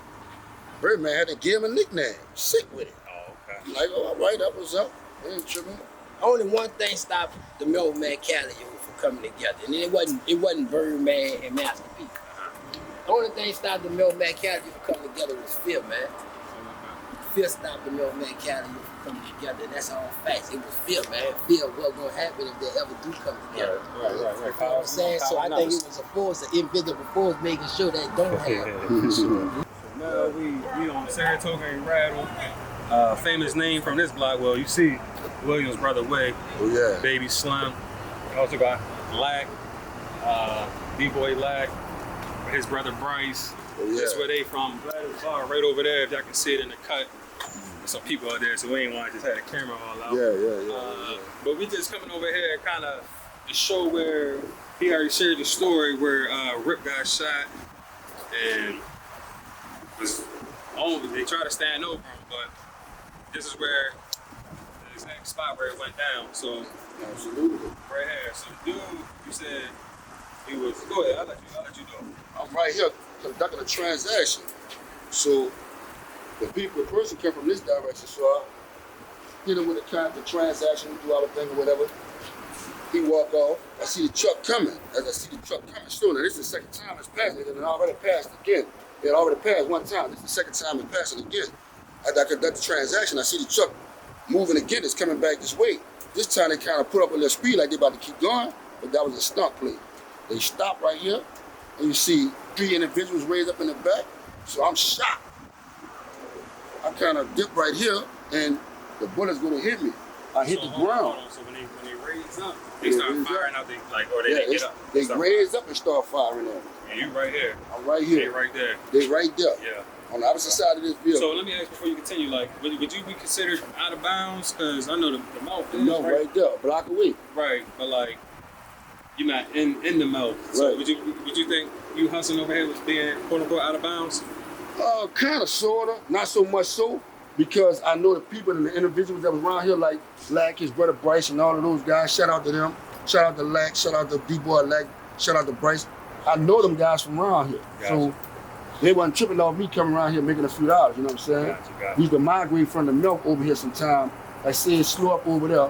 Speaker 2: Birdman had to give him a nickname, Sick with it.
Speaker 1: Oh, okay.
Speaker 2: Like, oh, all right, that was up. I ain't tripping.
Speaker 3: Only one thing stopped the Melph Man Cali from coming together, and it wasn't Birdman and Master P. The only thing stopped the Melph Man Cali from coming together was fear, man. Fear stopped the Melph Man Cali from coming together, and that's all facts. It was fear, man. Fear of what's gonna happen if they ever do come together. Right. You know what I'm saying? So I think it was a force, an invisible force, making sure that don't happen.
Speaker 1: Now we on Saratoga and Rattle. Famous name from this block. Well, you see Williams' brother Way.
Speaker 2: Oh yeah.
Speaker 1: Baby Slim. Also got Lack, D-Boy Lack, his brother Bryce.
Speaker 2: Oh, yeah.
Speaker 1: That's where they from. Right over there, if y'all can see it in the cut. There's some people out there, so we ain't want to just have the camera all out.
Speaker 2: Yeah.
Speaker 1: But we just coming over here kind of to show where he already shared the story where Rip got shot and was on. They tried to stand over him, but this is where the exact spot where it went down. So
Speaker 2: Absolutely.
Speaker 1: right here. So dude, you said he was. Go ahead. I'll let you know.
Speaker 2: I'm right here conducting a transaction. So the person came from this direction, so I hit him with the transaction, we do our thing or whatever. He walk off. I see the truck coming. As I see the truck coming, sure, now this is the second time it's passing it, and it already passed again. It already passed one time. This is the second time it's passing again. As I conduct the transaction, I see the truck moving again. It's coming back this way. This time they kind of put up a little speed like they about to keep going, but that was a stunt play. They stopped right here, and you see 3 individuals raised up in the back. So I'm shocked. I kind of dip right here, and the bullet's gonna hit me. I hit the ground.
Speaker 1: So when they raise up, they start firing out. They get up.
Speaker 2: They raise up and start firing at me.
Speaker 1: And you right here.
Speaker 2: I'm right here.
Speaker 1: They right there.
Speaker 2: They right there.
Speaker 1: Yeah.
Speaker 2: On the opposite side of this building.
Speaker 1: So let me ask before you continue, like, would you be considered out of bounds? Because I know the Melph is
Speaker 2: no, right there, a block away.
Speaker 1: Right, but like, you're not in the Melph. So
Speaker 2: Right.
Speaker 1: would you think you hustling over here was being quote unquote out of bounds?
Speaker 2: Kind of, sort of. Not so much so, because I know the people and the individuals that was around here, like Lack, his brother Bryce, and all of those guys. Shout out to them. Shout out to Lack. Shout out to D-Boy Lack. Shout out to Bryce. I know them guys from around here.
Speaker 1: Gotcha.
Speaker 2: So they wasn't tripping off me coming around here making a few dollars, you know what I'm saying?
Speaker 1: Gotcha.
Speaker 2: We used to migrate from the Melph over here sometime. Like say slow up over there,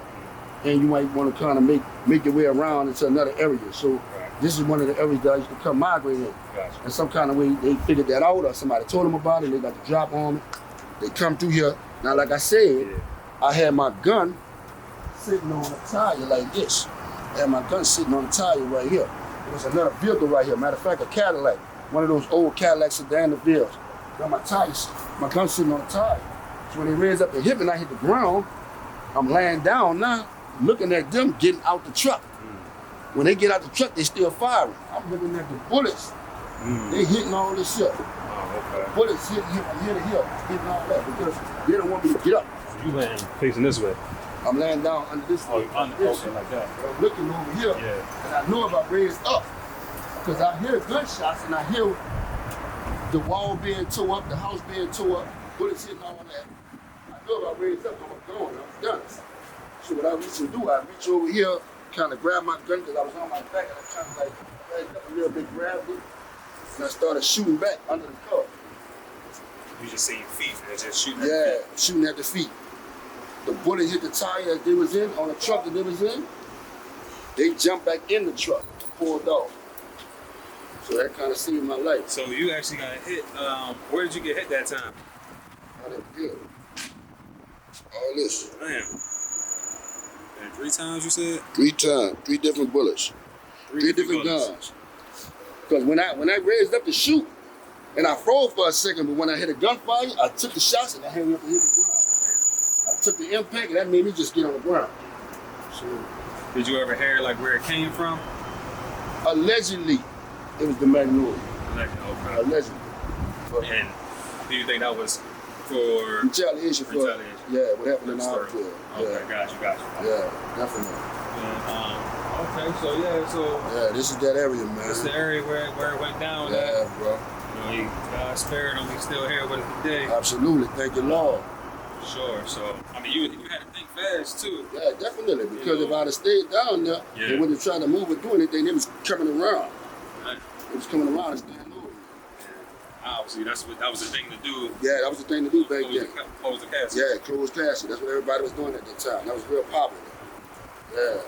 Speaker 2: and you might want to kind of make your way around into another area. So this is one of the areas that I used to come migrate in.
Speaker 1: Gotcha.
Speaker 2: And some kind of way they figured that out, or somebody told them about it, they got the drop on it. They come through here. Now, like I said, I had my gun sitting on a tire like this. I had my gun sitting on a tire right here. There's another vehicle right here. Matter of fact, a Cadillac. One of those old Cadillac sedan Villes. Got my tires, my gun sitting on a tire. So when they raise up and hit me and I hit the ground, I'm laying down now, looking at them getting out the truck. When they get out the truck, they still firing. I'm looking at the bullets. They hitting all this shit.
Speaker 1: Oh, okay.
Speaker 2: Bullets hitting from here to here, hitting all that because they don't want me to get up.
Speaker 1: You laying facing this way.
Speaker 2: I'm laying down under this.
Speaker 1: Oh, okay, like that.
Speaker 2: I'm looking over here, and I know if I raise up, because I hear gunshots and I hear the wall being tore up, the house being tore up, bullets hitting all that. I know if I raise up, I'm going, I'm done. So what I reach and do, I reach over here, kind of grab my gun, because I was on my back, and I kind of like raised up a little bit, grabbed it, and I started shooting back under the car.
Speaker 1: You just see your feet and just shooting.
Speaker 2: Yeah, shooting at the feet. The bullet hit the tire that they was in, on the truck that they was in. They jumped back in the truck, pulled off. So that kind of saved my life.
Speaker 1: So you actually got hit. Where did you get hit that time?
Speaker 2: I didn't get it. All this.
Speaker 1: Damn. And 3 times you said?
Speaker 2: 3 times, 3 different bullets. 3 different guns. Because when I raised up to shoot, and I froze for a second, but when I hit a gunfire, I took the shots and I hit the ground. I took the impact and that made me just get on the ground. So,
Speaker 1: did you ever hear like where it came from?
Speaker 2: Allegedly, it was the Magnolia.
Speaker 1: Okay.
Speaker 2: Allegedly.
Speaker 1: And do you think that was for
Speaker 2: retaliation? Yeah, what happened in our field.
Speaker 1: Okay, got you.
Speaker 2: Yeah, definitely.
Speaker 1: Okay, so
Speaker 2: yeah, this is that area, man.
Speaker 1: This is the area where it went down.
Speaker 2: Yeah, bro.
Speaker 1: You know, God spared him. He's still here with us today.
Speaker 2: Absolutely, thank you, Lord.
Speaker 1: Sure. So, I mean, you had to think fast too.
Speaker 2: Yeah, definitely. Because if I'd have stayed down there, they wouldn't have tried to move or do anything. They was coming around.
Speaker 1: Right.
Speaker 2: They was coming around and staying over.
Speaker 1: Obviously, that was the thing to do.
Speaker 2: Yeah, that was the thing to do back then.
Speaker 1: Close the casket.
Speaker 2: Yeah, closed casket. That's what everybody was doing at that time. That was real popular. Yeah.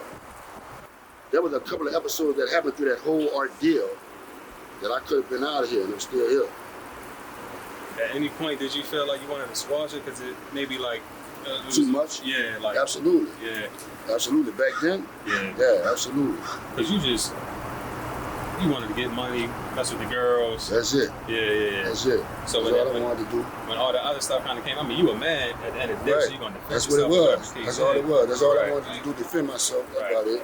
Speaker 2: There was a couple of episodes that happened through that whole ordeal that I could have been out of here and I'm still here.
Speaker 1: At any point, did you feel like you wanted to squash it? Because it maybe like...
Speaker 2: too much?
Speaker 1: Yeah, like...
Speaker 2: Absolutely.
Speaker 1: Yeah.
Speaker 2: Absolutely. Back then?
Speaker 1: Yeah.
Speaker 2: Yeah, absolutely.
Speaker 1: Because you wanted to get money, mess with the girls.
Speaker 2: That's it.
Speaker 1: Yeah.
Speaker 2: That's it.
Speaker 1: So
Speaker 2: that's all I wanted to do.
Speaker 1: When all the other stuff kind of came, I mean, you a man at the end of the day, so you're going to defend
Speaker 2: That's what it was. That's all it was. That's all I wanted to do, defend myself. That's about it.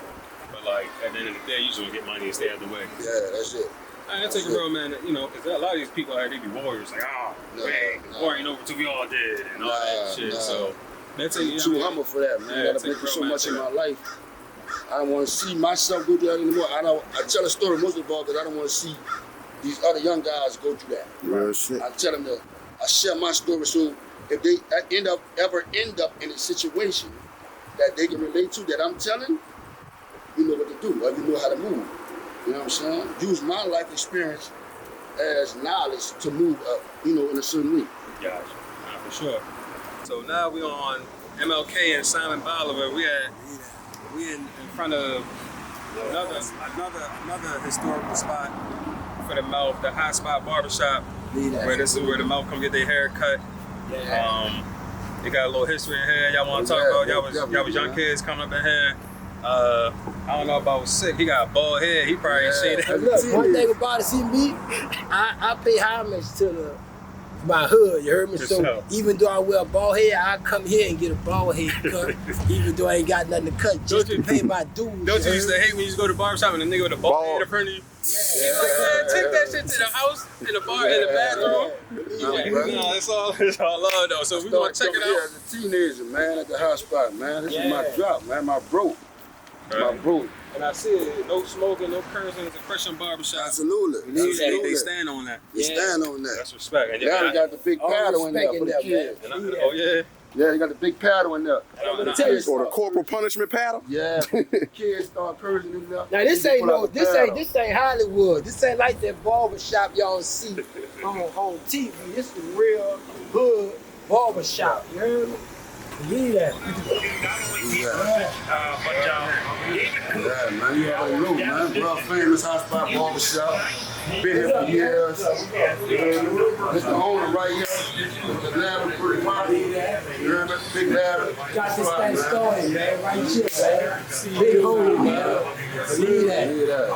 Speaker 1: But like, at the end of the day, you just want to get money and stay out of the way.
Speaker 2: Yeah, that's it.
Speaker 1: I take a real man, you know, because a lot of these people out here, they be warriors. Like, war ain't over till we all dead and all that shit. So, that's
Speaker 2: I'm too humble for that, man. I gotta been through so much in my life. I don't want to see myself go through that anymore. I tell a story most of all because I don't want to see these other young guys go through that.
Speaker 6: Real shit.
Speaker 2: I tell them that I share my story so if they ever end up in a situation that they can relate to that I'm telling, you know what to do, or you know how to move. You know what I'm saying? Use my life experience as knowledge to move up, you know, in a certain way.
Speaker 1: Gotcha. For sure. So now we're on MLK and Simon Bolivar. We in front of another historical spot for the Melph, the Hot Spot Barbershop, where this is where the Melph come get their hair cut. Yeah. They got a little history in here. Y'all want to talk about? Y'all was young kids coming up in here. I don't know about sick. He got a bald head. He probably ain't seen that.
Speaker 3: Look, one thing about it, see me, I pay homage to my hood, you heard me? So even though I wear a bald head, I come here and get a bald head cut, even though I ain't got nothing to cut, just to pay my dues.
Speaker 1: Don't you used to hate when you used to go to the barbershop and the nigga with a bald head in front of you? Yeah. Take that shit to the house, in the bar, in the bathroom. Nah, it's all love though. So we want to check it out.
Speaker 2: As a teenager, man, at the Hot Spot, man. This is my drop, man, my bro. My bro.
Speaker 1: And I see it, no smoking, no cursing. It's a Christian barbershop.
Speaker 2: Absolutely.
Speaker 1: They stand on that.
Speaker 2: They stand on that.
Speaker 1: That's respect. And
Speaker 2: now they got the big paddle in there for the kids.
Speaker 1: Oh yeah.
Speaker 2: Yeah, they got the big paddle in there.
Speaker 6: Or the corporal punishment paddle.
Speaker 2: Yeah. Kids start cursing in there.
Speaker 3: Now this ain't Hollywood. This ain't like that barbershop y'all see on TV. This is real hood barbershop. You heard me? Believe that.
Speaker 2: Yeah, man, you already know, man. World famous Hot Spot Barbershop. Been here for years. This the owner right here. The ladder, pretty poppy. You hear me? Big ladder.
Speaker 3: Got this thing started, man. Right here, man. Big owner, man. Believe that.
Speaker 2: Believe that.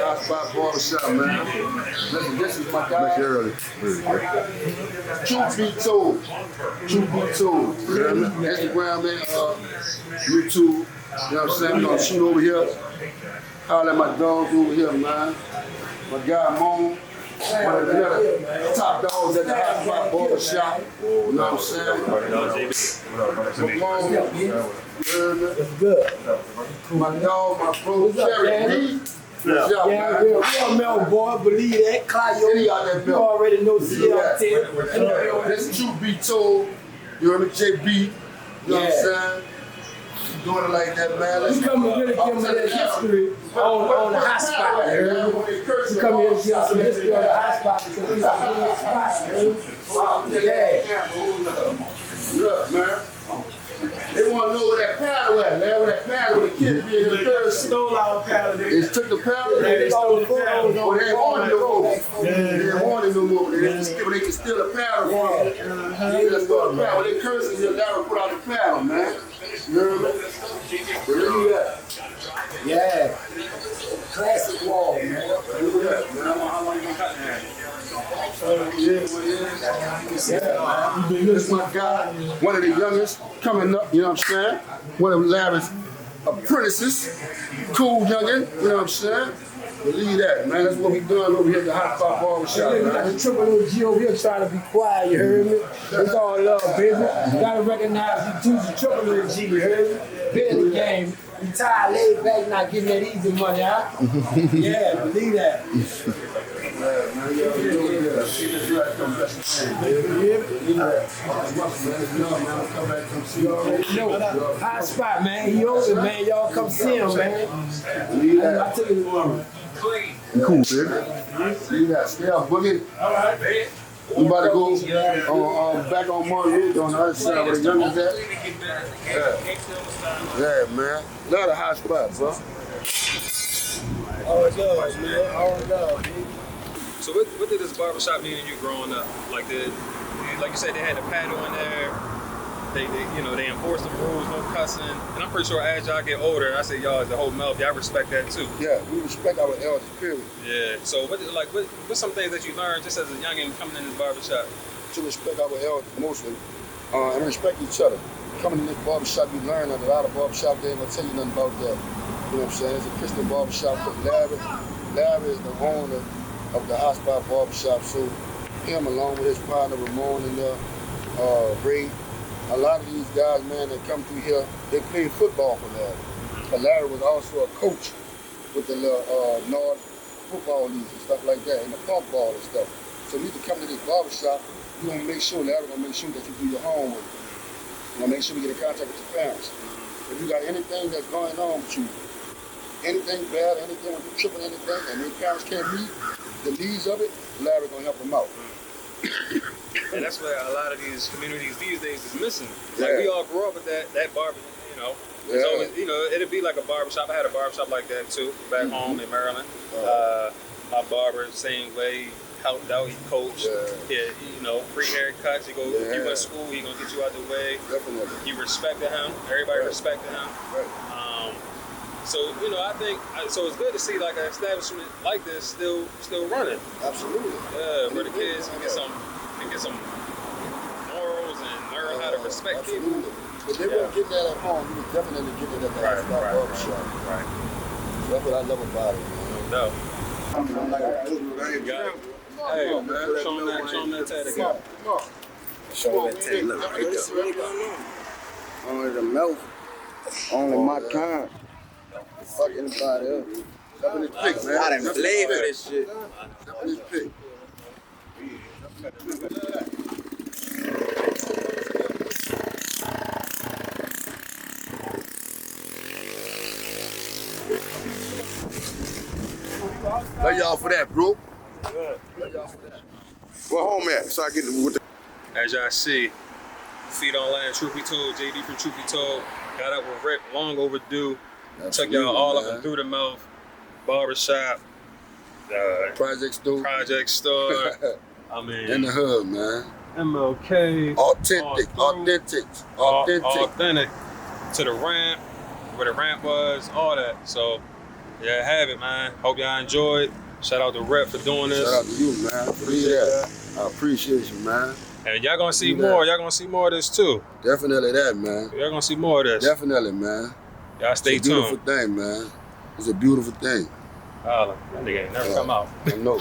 Speaker 2: Hot Spot Barbershop, man. Listen, this is my guy. Truth be told. Truth be told. You hear me? Instagram, man. YouTube. You know what I'm saying? We're gonna shoot over here. Holler at my dogs over here, man. My guy Moan, One of the top dogs at the hot spot barbershop. You know what I'm saying?
Speaker 3: It's good.
Speaker 2: My dog, my bro, Cherry D.
Speaker 3: Yeah, we are Melph, boy. Believe that. Clio, you already know CL10.
Speaker 2: That's truth be told. You heard me, JB. You know what I'm saying? Doing it like that, man.
Speaker 3: You come and really give me that history on the hot spot. You come here and give us some history on the hot spot because it's a good spot. Yeah.
Speaker 2: Look, man. They want to know where that paddle at, man. Where that paddle, the kid being in the third.
Speaker 4: Stole our paddle.
Speaker 2: They took the paddle.
Speaker 4: They stole the paddle.
Speaker 2: Well, they ain't want it no more. They ain't want it no more. They can steal the paddle from them. They just stole the paddle. They cursing you, never put out the paddle, man. You hear me? Believe that.
Speaker 3: Yeah. Classic wall, man.
Speaker 2: Believe that, man. How long you been cutting that? This one guy, one of the youngest coming up, you know what I'm saying? One of Larry's apprentices, cool youngin', you know what I'm saying? Believe that, man. That's what we doing over here at the Hot Spot Barbershop,
Speaker 3: We got
Speaker 2: man.
Speaker 3: the triple OG over here trying to be quiet, you heard me? It's all love, baby. You gotta recognize you the triple OG, you heard me? Been in the game. You tired, laid back, not getting that easy money, huh? Yeah, believe that. You already know. Hot spot, man. He open, man. Y'all come see him, man. I tell you the
Speaker 2: Cool, baby. See that? Still boogie. We about to go back on Martin Luther on the other side where the youngest at. Yeah, man. Love the hot spot, bro.
Speaker 3: all it does, man. All it does, man.
Speaker 1: So what did this barbershop mean to you growing up? Like you said, they had the paddle in there. They enforce the rules, no cussing. And I'm pretty sure as y'all get older, I say y'all as the whole Melph, y'all respect that too.
Speaker 2: Yeah, we respect our elders, period.
Speaker 1: Yeah. So what's some things that you learned just as a youngin' coming in this barbershop?
Speaker 2: To respect our elders mostly, and respect each other. Coming in this barbershop, you learn that a lot of barbershop, they ain't gonna tell you nothing about that. You know what I'm saying? It's a Christian barbershop, but Larry is the owner of the Hot Spot Barbershop. So him along with his partner Ramon and Ray, a lot of these guys, man, that come through here, they played football for Larry. But Larry was also a coach with the North football leagues and stuff like that, and the pump ball and stuff. So you need to come to this barbershop, you gonna make sure, Larry gonna make sure that you do your homework. You gonna make sure we get in contact with your parents. If you got anything that's going on with you, anything bad, anything, when you tripping anything, and your parents can't meet the needs of it, Larry gonna help them out.
Speaker 1: And that's where a lot of these communities these days is missing. Like we all grew up with that barber, It's always, it'd be like a barbershop. I had a barbershop like that too, back home in Maryland. My barber, same way, helped out, he coached. Yeah, free haircuts. You went to school, he gonna get you out the way.
Speaker 2: Definitely.
Speaker 1: You respected him. Everybody respected him.
Speaker 2: Right.
Speaker 1: So I think so. It's good to see like an establishment like this still running.
Speaker 2: Absolutely.
Speaker 1: Yeah, where the kids can get some morals and learn how to respect people.
Speaker 2: If they weren't getting that at home, you would definitely get it at the Hot Spot Barbershop.
Speaker 1: Right.
Speaker 2: That's what I love about it, man.
Speaker 1: No.
Speaker 2: Hey,
Speaker 1: man, show them that tag again.
Speaker 6: Show that tag. Look, right there. Only the Melph. Only my kind.
Speaker 2: Fuck anybody else. Step in this pick, man.
Speaker 6: I done played for this shit.
Speaker 2: Step in this pick. Love y'all for that, bro. Love y'all for that.
Speaker 6: Where home at? So I get with the.
Speaker 1: As y'all see, feet on land, truth be told, JD from Truth Be Told, got up with Rick, long overdue. Took y'all all up and through the Melph, barbershop,
Speaker 2: Project Store.
Speaker 1: I mean,
Speaker 2: In the hood, man.
Speaker 1: MLK. Authentic. To the ramp, where the ramp was, all that. So, yeah, have it, man. Hope y'all enjoyed. Shout out to Rep for doing this.
Speaker 2: Shout out to you, man. Appreciate that. I appreciate you, man.
Speaker 1: And y'all gonna see more. Y'all gonna see more of this too.
Speaker 2: Definitely that, man.
Speaker 1: Y'all gonna see more of this.
Speaker 2: Definitely, man.
Speaker 1: Y'all stay
Speaker 2: tuned. It's a beautiful
Speaker 1: tuned.
Speaker 2: thing, man. It's a beautiful thing.
Speaker 1: That nigga ain't never come out.
Speaker 2: I know.